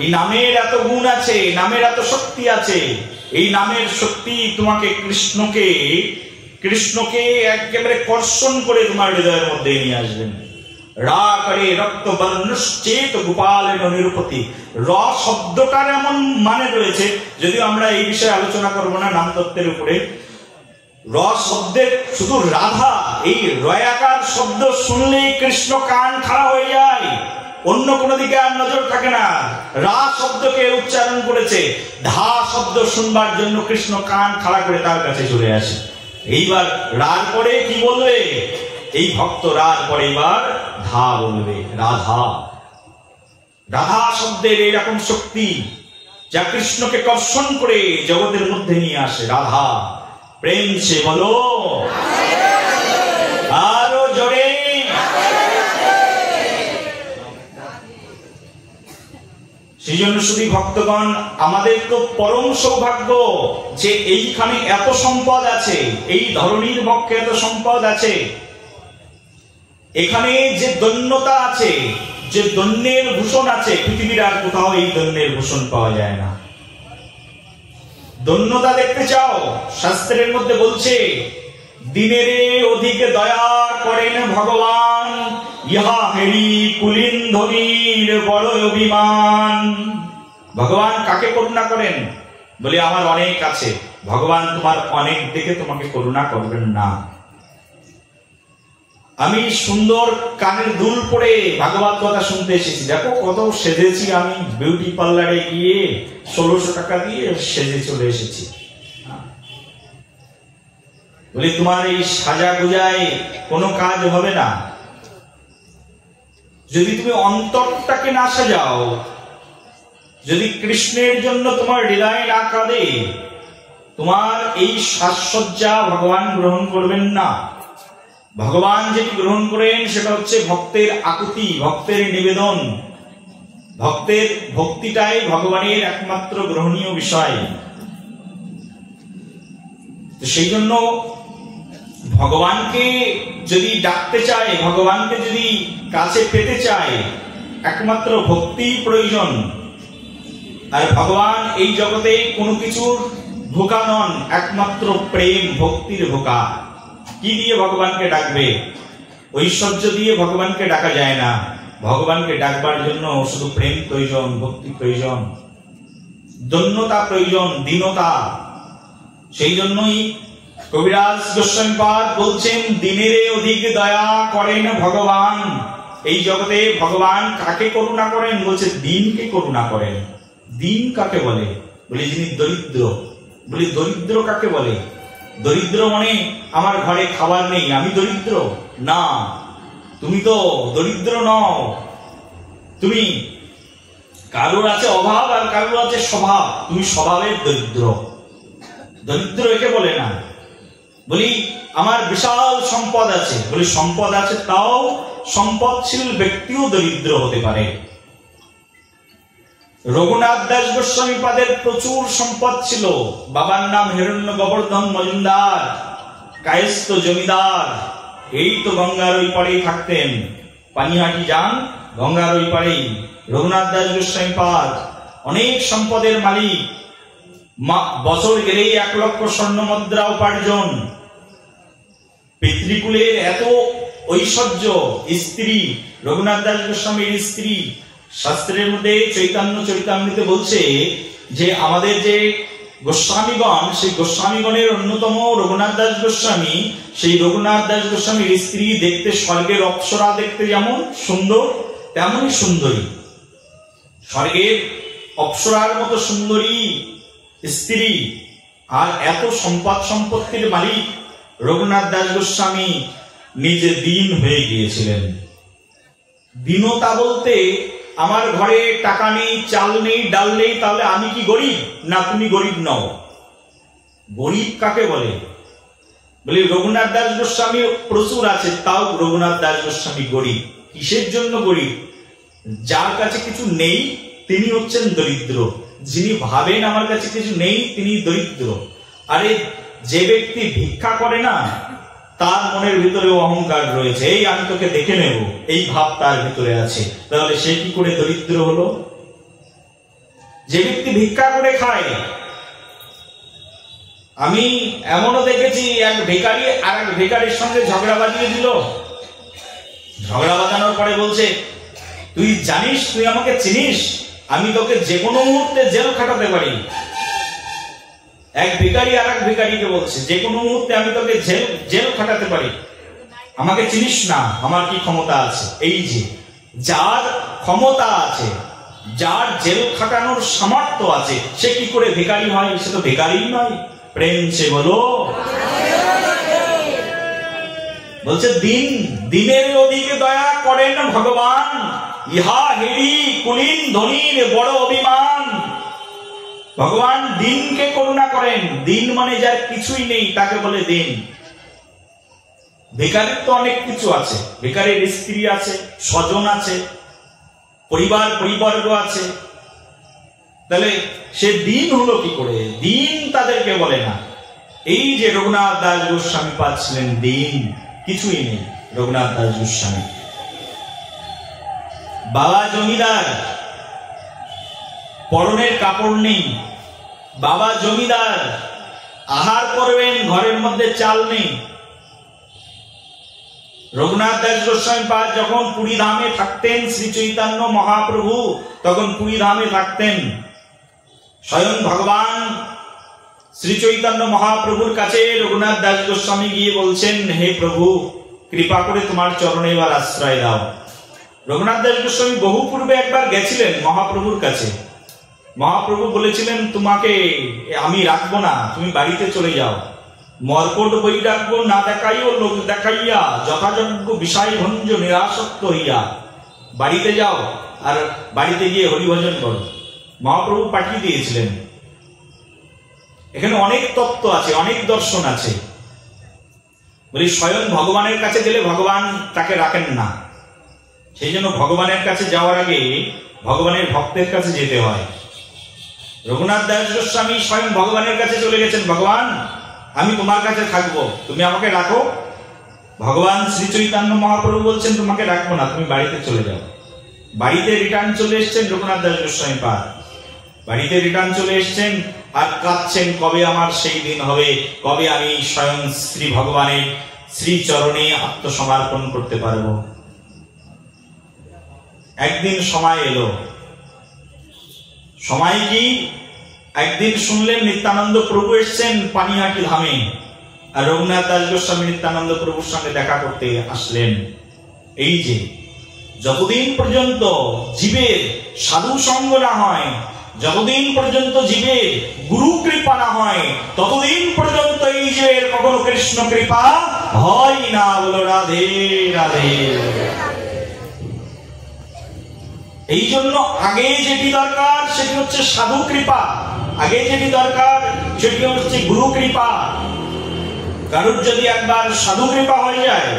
Speaker 1: এই নামের এত গুণ আছে, নামের এত শক্তি আছে। এই নামের শক্তি তোমাকে কৃষ্ণকে একেবারে কর্ষণ করে তোমার হৃদয়ের মধ্যে নিয়ে আসবেন। রা করে রক্ত বর্ণশ্চেত গোপালেন নিরূপতি। র শব্দটার এমন মানে রয়েছে, যদিও আমরা এই বিষয়ে আলোচনা করব না নাম তত্ত্বের উপরে। র শব্দের শুধু রাধা, এই রয়াকার শব্দ শুনলেই কৃষ্ণ কান খাড়া হয়ে যায়, অন্য কোনো দিকে আর নজর থাকে না। রা শব্দকে উচ্চারণ করেছে, ধা শব্দ শুনবার জন্য কৃষ্ণ কান খাড়া করে তার কাছে চলে আসে। এইবার রার পরে কি বলবে এই ভক্ত? রার পরে এবার ধা বলবে, রাধা। রাধা শব্দের এরকম শক্তি যা কৃষ্ণকে কর্ষণ করে জগতের মধ্যে নিয়ে আসে। রাধা, প্রেম সে বলো আরো জোরে। সেই জন্য শুধু ভক্তগণ, আমাদের তো পরম সৌভাগ্য যে এইখানে এত সম্পদ আছে, এই ধরনীর পক্ষে এত সম্পদ আছে। এখানে যে দৈন্যতা আছে, যে দৈন্যের ভূষণ আছে, পৃথিবীর আর কোথাও এই দৈন্যের ভূষণ পাওয়া যায় না। দৈন্যতা দেখতে চাও? শাস্ত্রের মধ্যে বলছে, দিনের অধিক দয়া করেন ভগবান, ইহা হেরি কুলিন্ধনীর বড় অভিমান। ভগবান কাকে করুণা করেন? বলে আমার অনেক আছে। ভগবান তোমার অনেক দেখে তোমাকে করুণা করবেন না। আমি সুন্দর কানের দুল পরে ভাগবত কথা শুনতে এসেছি, দেখো কত সেজেছি আমি, বিউটি পার্লারে গিয়ে 1600 টাকা দিয়ে সেজে চলে এসেছি। বলে তোমার এই সাজা গুজায় কোনো কাজ হবে না। যদি তুমি অন্তরটাকে না সাজাও, যদি কৃষ্ণের জন্য তোমার হৃদয় না কাঁদে, তোমার এই সাজসজ্জা ভগবান গ্রহণ করবেন না। ভগবান যেটি গ্রহণ করেন সেটা হচ্ছে ভক্তের আকুতি, ভক্তের নিবেদন। ভক্তের ভক্তিটাই ভগবানের একমাত্র গ্রহণীয় বিষয়। সেই জন্য ভগবানকে যদি ডাকতে চায়, ভগবানকে যদি কাছে পেতে চায়, একমাত্র ভক্তি প্রয়োজন। আর ভগবান এই জগতে কোনো কিছুর ভোকা নন, একমাত্র প্রেম ভক্তির ভোকা। কি দিয়ে ভগবানকে ডাকবে? ঐশ্বর্য দিয়ে ভগবানকে ডাকা যায় না। ভগবানকে ডাকবার জন্য শুধু প্রেম প্রয়োজন, ভক্তি প্রয়োজন, দৈন্যতা প্রয়োজন, দীনতা। সেই জন্যই কবিরাজ গোস্বামীপাদ বলছেন, দিনের অধিক দয়া করেন ভগবান। এই জগতে ভগবান কাকে করুণা করেন? বলছে দিনকে করুণা করেন। দিন কাকে বলে? বলে যিনি দরিদ্র। বলি দরিদ্র কাকে বলে? দরিদ্র মানে আমার ঘরে খাবার নেই, আমি দরিদ্র না। তুমি তো দরিদ্র নও। তুমি, কারোর আছে অভাব আর কারোর আছে স্বভাব, তুমি স্বভাবের দরিদ্র। দরিদ্র একে বলে না। বলি আমার বিশাল সম্পদ আছে, বলি সম্পদ আছে, তাও সম্পদশীল ব্যক্তিও দরিদ্র হতে পারে। রঘুনাথ দাস গোস্বামী পাদের প্রচুর সম্পদ ছিল। বাবার নাম হিরণ্য গোবর্ধন মজুমদার, কায়স্থ জমিদার। এই তো গঙ্গার ওই পাড়েই থাকতেন। পানিহাটি যান, গঙ্গার ওই পাড়েই রঘুনাথ দাস গোস্বামী পাদ অনেক সম্পদের মালিক। বছর গেলেই 1 লক্ষ স্বর্ণ মুদ্রা উপার্জন। পিতৃকুলের এত ঐশ্বর্য। স্ত্রী রঘুনাথ দাস গোস্বামীর স্ত্রী, শাস্ত্রের মধ্যে চৈতন্য চৈতামৃতে বলছে যে আমাদের যে গোস্বামীগণ, সেই গোস্বামীগণের অন্যতম রঘুনাথ দাস গোস্বামী। সেই রঘুনাথ দাস গোস্বামীর স্ত্রী দেখতে স্বর্গের অপ্সরা দেখতে যেমন সুন্দর, তেমনই সুন্দরী। স্বর্গের অপ্সরার মতো সুন্দরী স্ত্রী। আর এত সম্পদ সম্পত্তির মালিক রঘুনাথ দাস গোস্বামী নিজে দীন হয়ে গিয়েছিলেন। দীনতা বলতে আমার ঘরে টাকা নেই, চাল নেই, ডাল নেই, তাহলে আমি কি গরিব? না, তুমি গরিব নও। গরিব কাকে বলে? বলি রঘুনাথ দাস গোস্বামী প্রচুর আছে, তাও রঘুনাথ দাস গোস্বামী গরিব। কিসের জন্য গরিব? যার কাছে কিছু নেই তিনি হচ্ছেন দরিদ্র। যিনি ভাবেন আমার কাছে কিছু নেই, তিনি দরিদ্র। আরে যে ব্যক্তি ভিক্ষা করে না, তার মনের ভিতরে অহংকার রয়েছে, এই আমি তোকে দেখে নেব, এই ভাব তার ভিতরে আছে। তাহলে সে কি করে দরিদ্র হলো? যে ব্যক্তি ভিক্ষা করে খায়, আমি এমনও দেখেছি এক ভিখারি আর এক ভিখারির সঙ্গে ঝগড়া বাজিয়ে দিল। ঝগড়া বাজানোর পরে বলছে, তুই জানিস, তুই আমাকে চিনিস, আমি তোকে যে কোনো মুহূর্তে জেল খাটাতে পারি। এক ভিখারি আর এক ভিখারিকে বলছে, যে কোনো মুহূর্তে আমি তোকে জেল খাটাতে পারি, আমাকে চিনিস না, আমার কি ক্ষমতা আছে। এই যে যার ক্ষমতা আছে, যার জেল খাটানোর সামর্থ্য আছে, সে কি করে ভিখারি হয়? সে তো ভিখারি নয়। প্রেম সে বলো। বলছে, দিনের অধিকে দয়া করেন ভগবান, ইহা হেরি কুলীন ধনীর বড় অভিমান। ভগবান দিনকে করুণা করেন। দিন মানে যার কিছুই নেই তাকে বলে দিন। ভিখারির তো অনেক কিছু আছে, ভিখারির স্ত্রী আছে, স্বজন আছে, পরিবর্গ আছে, তাহলে সে দিন হলো কি করে? দিন তাদেরকে বলে না। এই যে রঘুনাথ দাস গোস্বামী পাচ্ছিলেন দিন, কিছুই নেই রঘুনাথ দাস গোস্বামী। বাবা জমিদার, পরনের কাপড় নেই। বাবা জমিদার, আহার করবেন, ঘরের মধ্যে চাল নেই। রঘুনাথ দাস গোস্বামী পাদ যখন পুরী ধামে থাকতেন, শ্রী চৈতন্য মহাপ্রভু তখন পুরী ধামে থাকতেন। স্বয়ং ভগবান শ্রী চৈতন্য মহাপ্রভুর কাছে রঘুনাথ দাস গোস্বামী গিয়ে বলছেন, হে প্রভু, কৃপা করে তোমার চরণে এবার আশ্রয় দাও। রঘুনাথ দাস গোস্বামী বহু পূর্বে একবার গেছিলেন মহাপ্রভুর কাছে। মহাপ্রভু বলেছিলেন, তোমাকে আমি রাখবো না, তুমি বাড়িতে চলে যাও। মর্কট বৈরাগ্য না দেখাইও লোক দেখাইয়া, যথাযোগ্য বিষয় ভঞ্জ নিরাসক্ত হইয়া বাড়িতে যাও, আর বাড়িতে গিয়ে হরিভজন করো। মহাপ্রভু পাঠিয়ে দিয়েছিলেন। এখানে অনেক তত্ত্ব আছে, অনেক দর্শন আছে। বলি, স্বয়ং ভগবানের কাছে গেলে ভগবান তাকে রাখেন না, সেই জন্য ভগবানের কাছে যাওয়ার আগে ভগবানের ভক্তের কাছে যেতে হয়। রঘুনাথ দাস গোস্বামী স্বয়ং ভগবানের কাছে চলে গেছেন, ভগবান আমি তোমার কাছে থাকবো, তুমি আমাকে রাখো। ভগবান শ্রী চৈতন্য মহাপ্রভু বলছেন, তোমাকে রাখবো না, তুমি বাড়িতে চলে যাও। বাড়িতে রিটার্ন চলে এসছেন রঘুনাথ দাস গোস্বামী পাদ। বাড়িতে রিটার্ন চলে এসছেন আর কাঁদছেন, কবে আমার সেই দিন হবে, কবে আমি স্বয়ং শ্রী ভগবানের শ্রী চরণে আত্মসমর্পণ করতে পারবো। একদিন সময় এলো। সময় কি? একদিন শুনলেন নিত্যানন্দ প্রভু এসছেন পানিহাটি ধামে, আর রঘুনাথ দাস গোস্বামী নিত্যানন্দ প্রভুর সঙ্গে দেখা করতে আসলেন। এই যে যতদিন পর্যন্ত জীবের সাধু সঙ্গ না হয়, যতদিন পর্যন্ত জীবের গুরু কৃপা না হয়, ততদিন পর্যন্ত এই জীবের কখনো কৃষ্ণ কৃপা হয় না। বলো রাধে রাধে। এই জন্য আগে যেটি দরকার সেটি হচ্ছে সাধু কৃপা, আগে যেটি দরকার সেটি হচ্ছে গুরু কৃপা। কারুর যদি একবার সাধু কৃপা হয়ে যায়,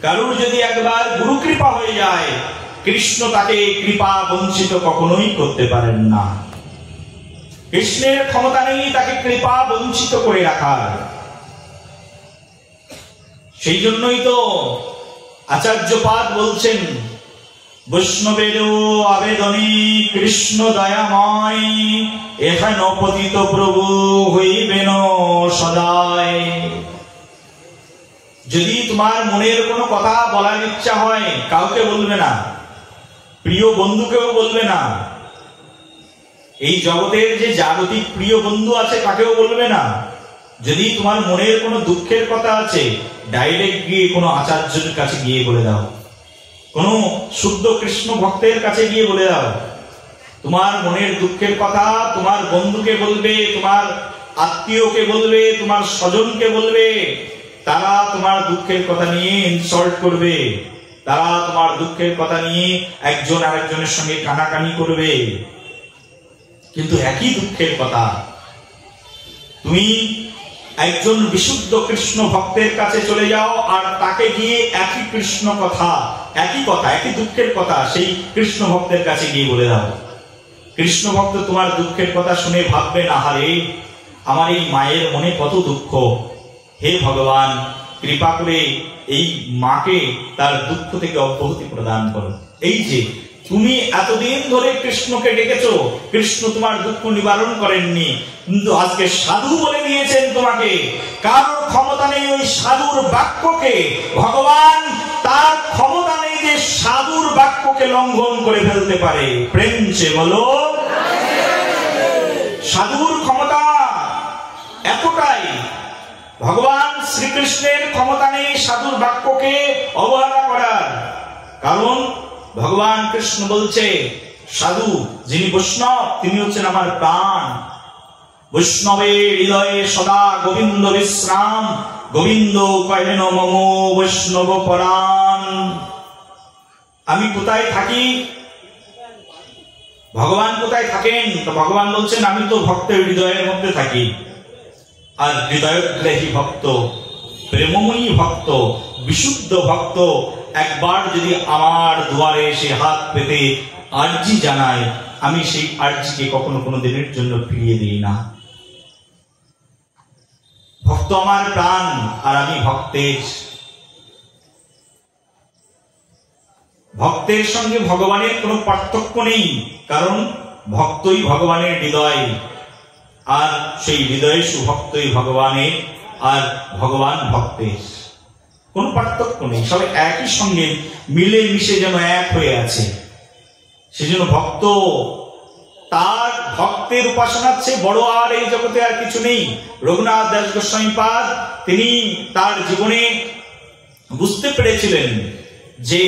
Speaker 1: কারুর যদি একবার গুরু কৃপা হয়ে যায়, কৃষ্ণ তাকে কৃপা বঞ্চিত কখনোই করতে পারেন না। কৃষ্ণের ক্ষমতা নেই তাকে কৃপা বঞ্চিত করে রাখার। সেই জন্যই তো আচার্যপাদ বলছেন, বৈষ্ণবেরও আবেদনে কৃষ্ণ দয়াময়, এখান পতিত প্রভু হইবেন সদায়। যদি তোমার মনের কোনো কথা বলার ইচ্ছা হয়, কাউকে বলবে না, প্রিয় বন্ধুকেও বলবে না। এই জগতের যে জাগতিক প্রিয় বন্ধু আছে তাকেও বলবে না। যদি তোমার মনের কোনো দুঃখের কথা আছে, ডাইরেক্ট গিয়ে কোনো আচার্যের কাছে গিয়ে বলে দাও, কোন শুদ্ধ কৃষ্ণ ভক্তের কাছে গিয়ে বলে দাও। তোমার মনের দুঃখের কথা তোমার বন্ধুকে বলবে, তোমার আত্মীয়কে বলবে, তোমার স্বজনকে বলবে। তারা তোমার দুঃখের কথা নিয়ে ইনসাল্ট করবে, তারা তোমার দুঃখের কথা নিয়ে একজন আরেকজনের সঙ্গে কানাকানি করবে। কিন্তু একই দুঃখের কথা তুমি একজন বিশুদ্ধ কৃষ্ণ ভক্তের কাছে চলে যাও, আর তাকে গিয়ে একই কৃষ্ণ কথা, একই কথা, একই দুঃখের কথা সেই কৃষ্ণ ভক্তের কাছে গিয়ে বলে দাও। কৃষ্ণ ভক্ত তোমার দুঃখের কথা শুনে ভাববেন, আহারে আমার এই মায়ের মনে কত দুঃখ, হে ভগবান কৃপা করে এই মাকে তার দুঃখ থেকে অব্যাহতি প্রদান করো। এই যে তুমি এতদিন ধরে কৃষ্ণকে ডেকেছো, কৃষ্ণ তোমার দুঃখ নিবারণ করেননি, কিন্তু আজকে সাধু বলে দিয়েছেন তোমাকে। কারোর ক্ষমতা নেই ওই সাধুর বাক্যকে, ভগবান তার ক্ষমতা নেই যে সাধুর বাক্যকে লঙ্ঘন করে ফেলতে পারে। প্রেম সে বলো, সাধুর ক্ষমতা এতটাই, ভগবান শ্রীকৃষ্ণের ক্ষমতা নেই সাধুর বাক্যকে অবহেলা করার। কারণ ভগবান কৃষ্ণ বলছে, সাধু যিনি বৈষ্ণব তিনি হচ্ছেন আমার প্রাণ। বৈষ্ণবের হৃদয়ে সদা গোবিন্দ বিশ্রাম, গোবিন্দ কহেন মম বৈষ্ণব পরাণ। আমি কোথায় থাকি, ভগবান কোথায় থাকেন? তো ভগবান বলছেন আমি তো ভক্তের হৃদয়ের মধ্যে থাকি। আর হৃদয়গ্রাহী ভক্ত, প্রেমময়ী ভক্ত, বিশুদ্ধ ভক্ত একবার যদি আমার দুয়ারে এসে হাত পেতে আর্জি জানায়, আমি সেই আর্জিকে কখনো কোনো দিনের জন্য ফিরিয়ে দিই না। ভক্ত আমার প্রাণ আর আমি ভক্তের। ভক্তের সঙ্গে ভগবানের কোনো পার্থক্য নেই, কারণ ভক্তই ভগবানের হৃদয়, আর সেই হৃদয়ে সুভক্তই ভগবানের, আর ভগবান ভক্তের। কোন পার্থক্য নেই, সবাই একই সঙ্গে মিলে মিশে যেন এক হয়ে আছে। সেজন্য ভক্ত, তার ভক্তের উপাসনার চেয়ে বড় আর এই জগতে আর কিছু নেই। রঘুনাথ দাস গোস্বামী পাদ তিনি তার জীবনে বুঝতে পেরেছিলেন যে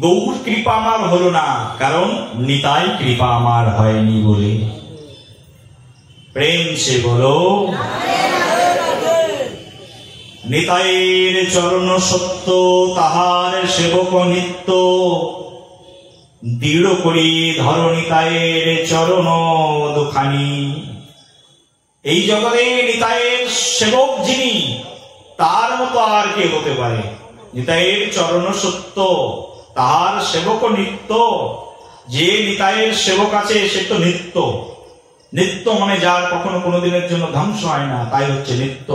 Speaker 1: গৌর কৃপা আমার হলো না, কারণ নিতাই কৃপা আমার হয়নি বলে। প্রেম সে বলো, নিতাইয়ের চরণ সত্য, তাহার সেবক নিত্য, দৃঢ় করি ধর নিতাইয়ের চরণ দুখানি। এই জগতে নিতাইয়ের সেবক যিনি, তার মতো আর কে হতে পারে? নিতাইয়ের চরণ সত্য, তাহার সেবক নিত্য। যে নিতাইয়ের সেবক আছে সে তো নিত্য। নিত্য মানে যার কখনো কোনো দিনের জন্য ধ্বংস হয় না, তাই হচ্ছে নিত্য।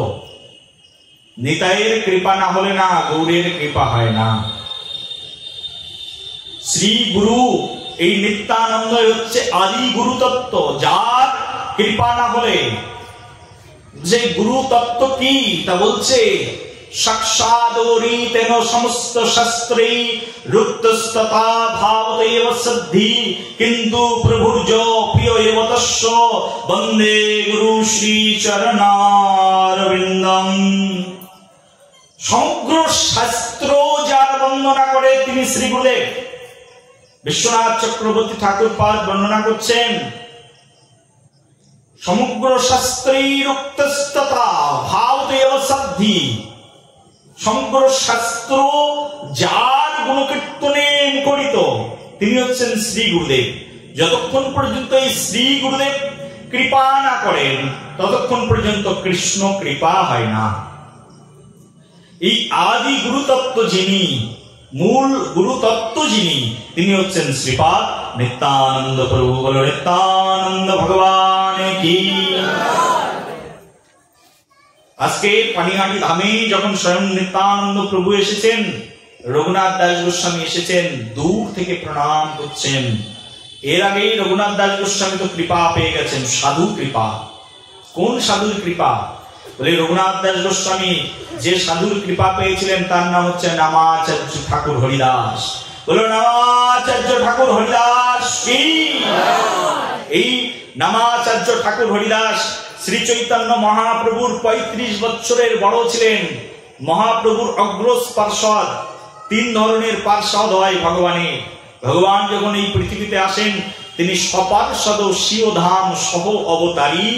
Speaker 1: নিতাইয়ের কৃপা না হলে না গৌরের কৃপা হয় না। শ্রী গুরু, এই নিত্যানন্দ হচ্ছে আদি গুরু তত্ত্ব, যার কৃপা না হলে। যে গুরু তত্ত্ব কি তা বলছে, সাক্ষাদরিতেন সমস্ত শাস্ত্রে রুক্তস্ততা ভাবতেব সিদ্ধি, কিন্তু প্রভুর্য প্রিয় এব তস্য বন্দে গুরু শ্রী চরণারবিন্দম। সমগ্র শাস্ত্র যার বন্দনা করে তিনি শ্রী গুরুদেব। বিশ্বনাথ চক্রবর্তী ঠাকুর পাদ বর্ণনা করছেন, সমগ্র শাস্ত্রের উক্তস্ততা ভাবতেব সিদ্ধি। সমগ্র শাস্ত্র যার গুণকীর্তনে মুখরিত তিনি হচ্ছেন শ্রী গুরুদেব। যতক্ষণ পর্যন্ত এই শ্রী গুরুদেব কৃপা না করেন ততক্ষণ পর্যন্ত কৃষ্ণ কৃপা হয় না। এই আদি গুরুতত্ত্ব যিনি, মূল গুরুতত্ত্ব যিনি, তিনি হচ্ছেন শ্রীপাদ নিত্যানন্দ প্রভু। বলো নিত্যানন্দ ভগবান কি। আজকে পানিহাটি ধামে যখন স্বয়ং নিত্যানন্দ প্রভু এসেছেন, রঘুনাথ দাস গোস্বামী এসেছেন, দূর থেকে প্রণাম করছেন। এর আগে রঘুনাথ দাস গোস্বামী তো কৃপা পেয়ে গেছেন, সাধু কৃপা। কোন সাধুর কৃপা? বলে রঘুনাথ দাস গোস্বামী যে সাধুর কৃপা পেয়েছিলেন তার নাম হচ্ছে নামাচার্য ঠাকুর হরিদাস। বলো নামাচার্য ঠাকুর হরিদাস কি। এই নামাচার্য ঠাকুর হরিদাস শ্রী চৈতন্য মহাপ্রভুর 35 বছরের বড় ছিলেন। মহাপ্রভুর অগ্রজ পার্ষদ। 3 ধরনের পার্ষদ হয় ভগবানের। ভগবান যখন এই পৃথিবীতে আসেন তিনি সপার্ষদ শিবধাম সহ অবতারী,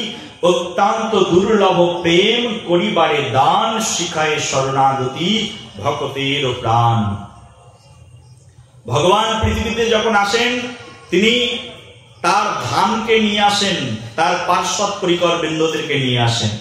Speaker 1: অত্যন্ত দুর্লভ প্রেম করিবারে দান, শিখায় শরণাগতি ভক্তের প্রাণ। ভগবান পৃথিবীতে যখন আসেন তিনি তার ধামকে নিয়ে আসেন, তার পার্শ্বদ পরিকর বৃন্দদেরকে নিয়ে আসেন।